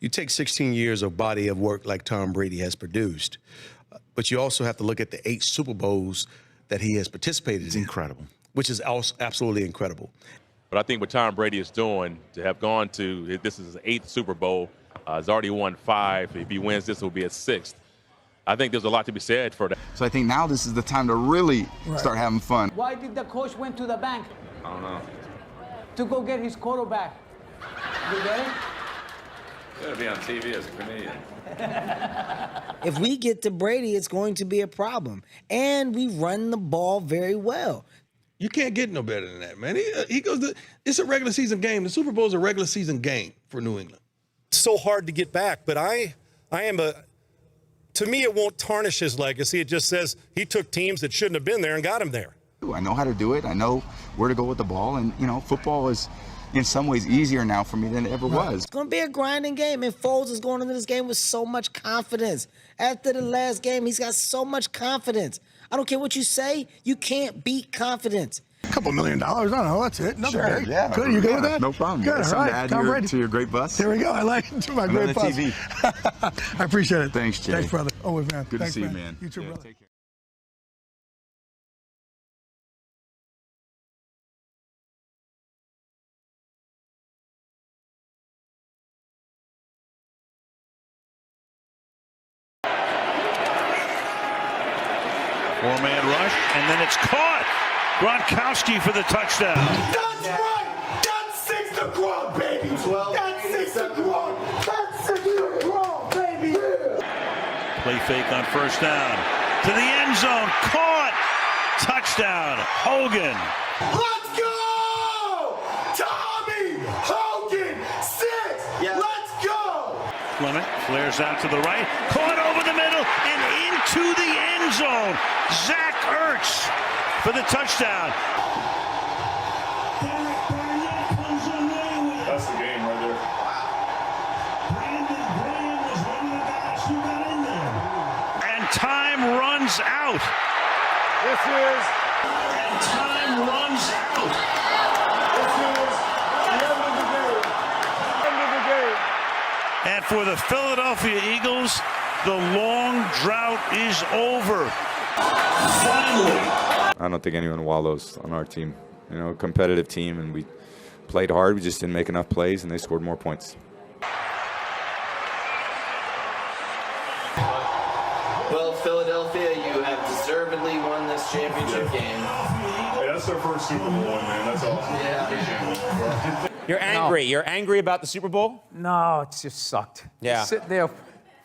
You take 16 years of body of work like Tom Brady has produced, but you also have to look at the 8 Super Bowls that he has participated in. It's incredible. Which is also absolutely incredible. But I think what Tom Brady is doing, to have gone to, this is his 8th Super Bowl, he's already won 5. If he wins, this will be his 6th. I think there's a lot to be said for that. So I think now this is the time to really start having fun. Why did the coach went to the bank? I don't know. To go get his quarterback. You get it? You're going to be on TV as a Canadian. If we get to Brady, it's going to be a problem. And we run the ball very well. You can't get no better than that, man. He goes. It's a regular season game. The Super Bowl is a regular season game for New England. It's so hard to get back, but to me, it won't tarnish his legacy. It just says he took teams that shouldn't have been there and got him there. I know how to do it. I know where to go with the ball. And, football is in some ways easier now for me than it ever was. It's going to be a grinding game, and Foles is going into this game with so much confidence. After the last game, he's got so much confidence. I don't care what you say, you can't beat confidence. A couple $1 million, I don't know, that's it. Nothing Sure, big. yeah. Good, you good with that? No problem. Good, all right. Tom Brady. To your great bus. Here we go, I like it, to my great bus. TV. I appreciate it. Thanks, Jay. Thanks, brother. Always, man. Good Thanks, to see you, man. You too, brother. Take care. Four-man rush, and then it's caught. Gronkowski for the touchdown. That's right. That's 6 to Gronk, baby. That's 6 to Gronk. That's 6 to Gronk, baby. Play fake on first down. To the end zone. Caught. Touchdown. Hogan. Let's go! Tommy Hogan, 6. Yeah. Let's go! Clement flares out to the right. Caught over the middle and into the end zone. Zach Ertz for the touchdown. That's the game right there. And time runs out. And time runs out. This is the end of the game. End of the game. And for the Philadelphia Eagles, the long drought is over. Finally. I don't think anyone wallows on our team. A competitive team, and we played hard. We just didn't make enough plays, and they scored more points. championship game. Hey, that's their first Super Bowl, man. That's awesome. Yeah. You're angry. You're angry about the Super Bowl? No, it just sucked. Yeah. Sitting there.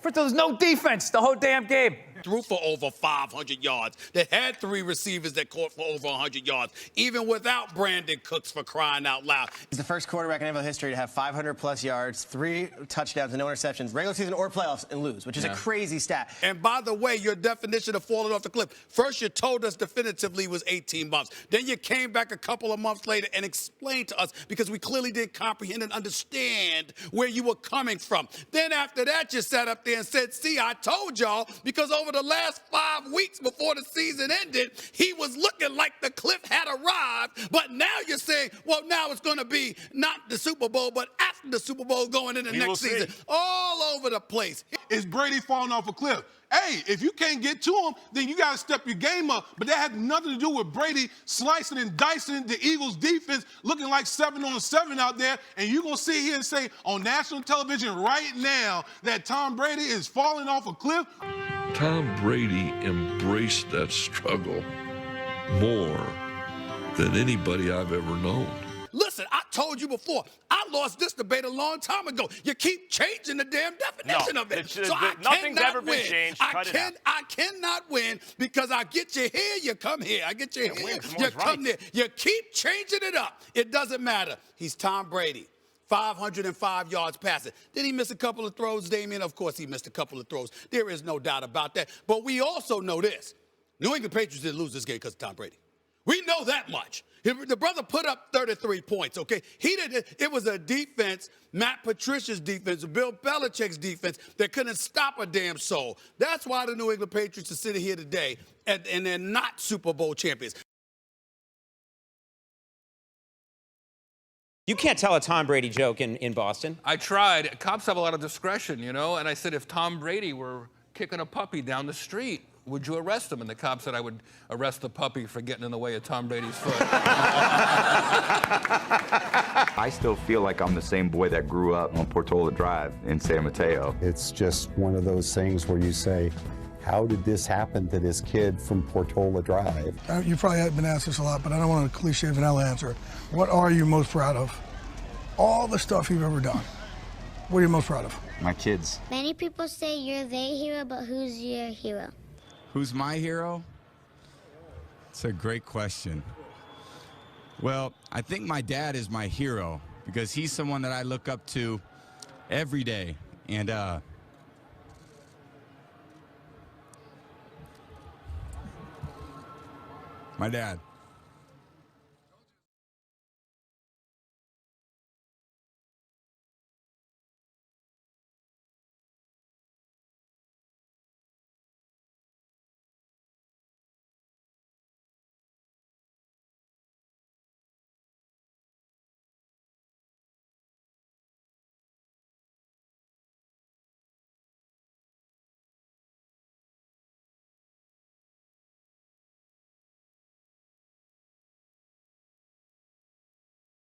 First, there was no defense the whole damn game. Threw for over 500 yards. They had 3 receivers that caught for over 100 yards, even without Brandon Cooks, for crying out loud. He's the first quarterback in NFL history to have 500-plus yards, 3 touchdowns, and no interceptions, regular season or playoffs, and lose, which is a crazy stat. And by the way, your definition of falling off the cliff, first you told us definitively was 18 months. Then you came back a couple of months later and explained to us, because we clearly didn't comprehend and understand where you were coming from. Then after that, you sat up there and said, see, I told y'all, because over the last 5 weeks before the season ended, he was looking like the cliff had arrived. But now you're saying, well, now it's going to be not the Super Bowl, but after the Super Bowl going into next season. All over the place. Is Brady falling off a cliff? Hey, if you can't get to him, then you got to step your game up. But that had nothing to do with Brady slicing and dicing the Eagles' defense, looking like 7-on-7 out there. And you're going to sit here and say on national television right now that Tom Brady is falling off a cliff? Tom Brady embraced that struggle more than anybody I've ever known. Listen, I told you before, I lost this debate a long time ago. You keep changing the damn definition of it. So nothing's ever been changed. I cannot win because I get you here, you come here. I get you here, you come there. You keep changing it up. It doesn't matter. He's Tom Brady. 505 yards passing. Did he miss a couple of throws, Damien? Of course he missed a couple of throws. There is no doubt about that. But we also know this. New England Patriots didn't lose this game because of Tom Brady. We know that much. The brother put up 33 points, okay? He didn't. It was a defense, Matt Patricia's defense, Bill Belichick's defense, that couldn't stop a damn soul. That's why the New England Patriots are sitting here today, and they're not Super Bowl champions. You can't tell a Tom Brady joke in Boston. I tried. Cops have a lot of discretion, you know, and I said, if Tom Brady were kicking a puppy down the street, would you arrest him? And the cop said I would arrest the puppy for getting in the way of Tom Brady's foot. I still feel like I'm the same boy that grew up on Portola Drive in San Mateo. It's just one of those things where you say, how did this happen to this kid from Portola Drive? You probably haven't been asked this a lot, but I don't want a cliche vanilla answer. What are you most proud of? All the stuff you've ever done. What are you most proud of? My kids. Many people say you're their hero, but who's your hero? Who's my hero? It's a great question. Well, I think my dad is my hero because he's someone that I look up to every day. And my dad.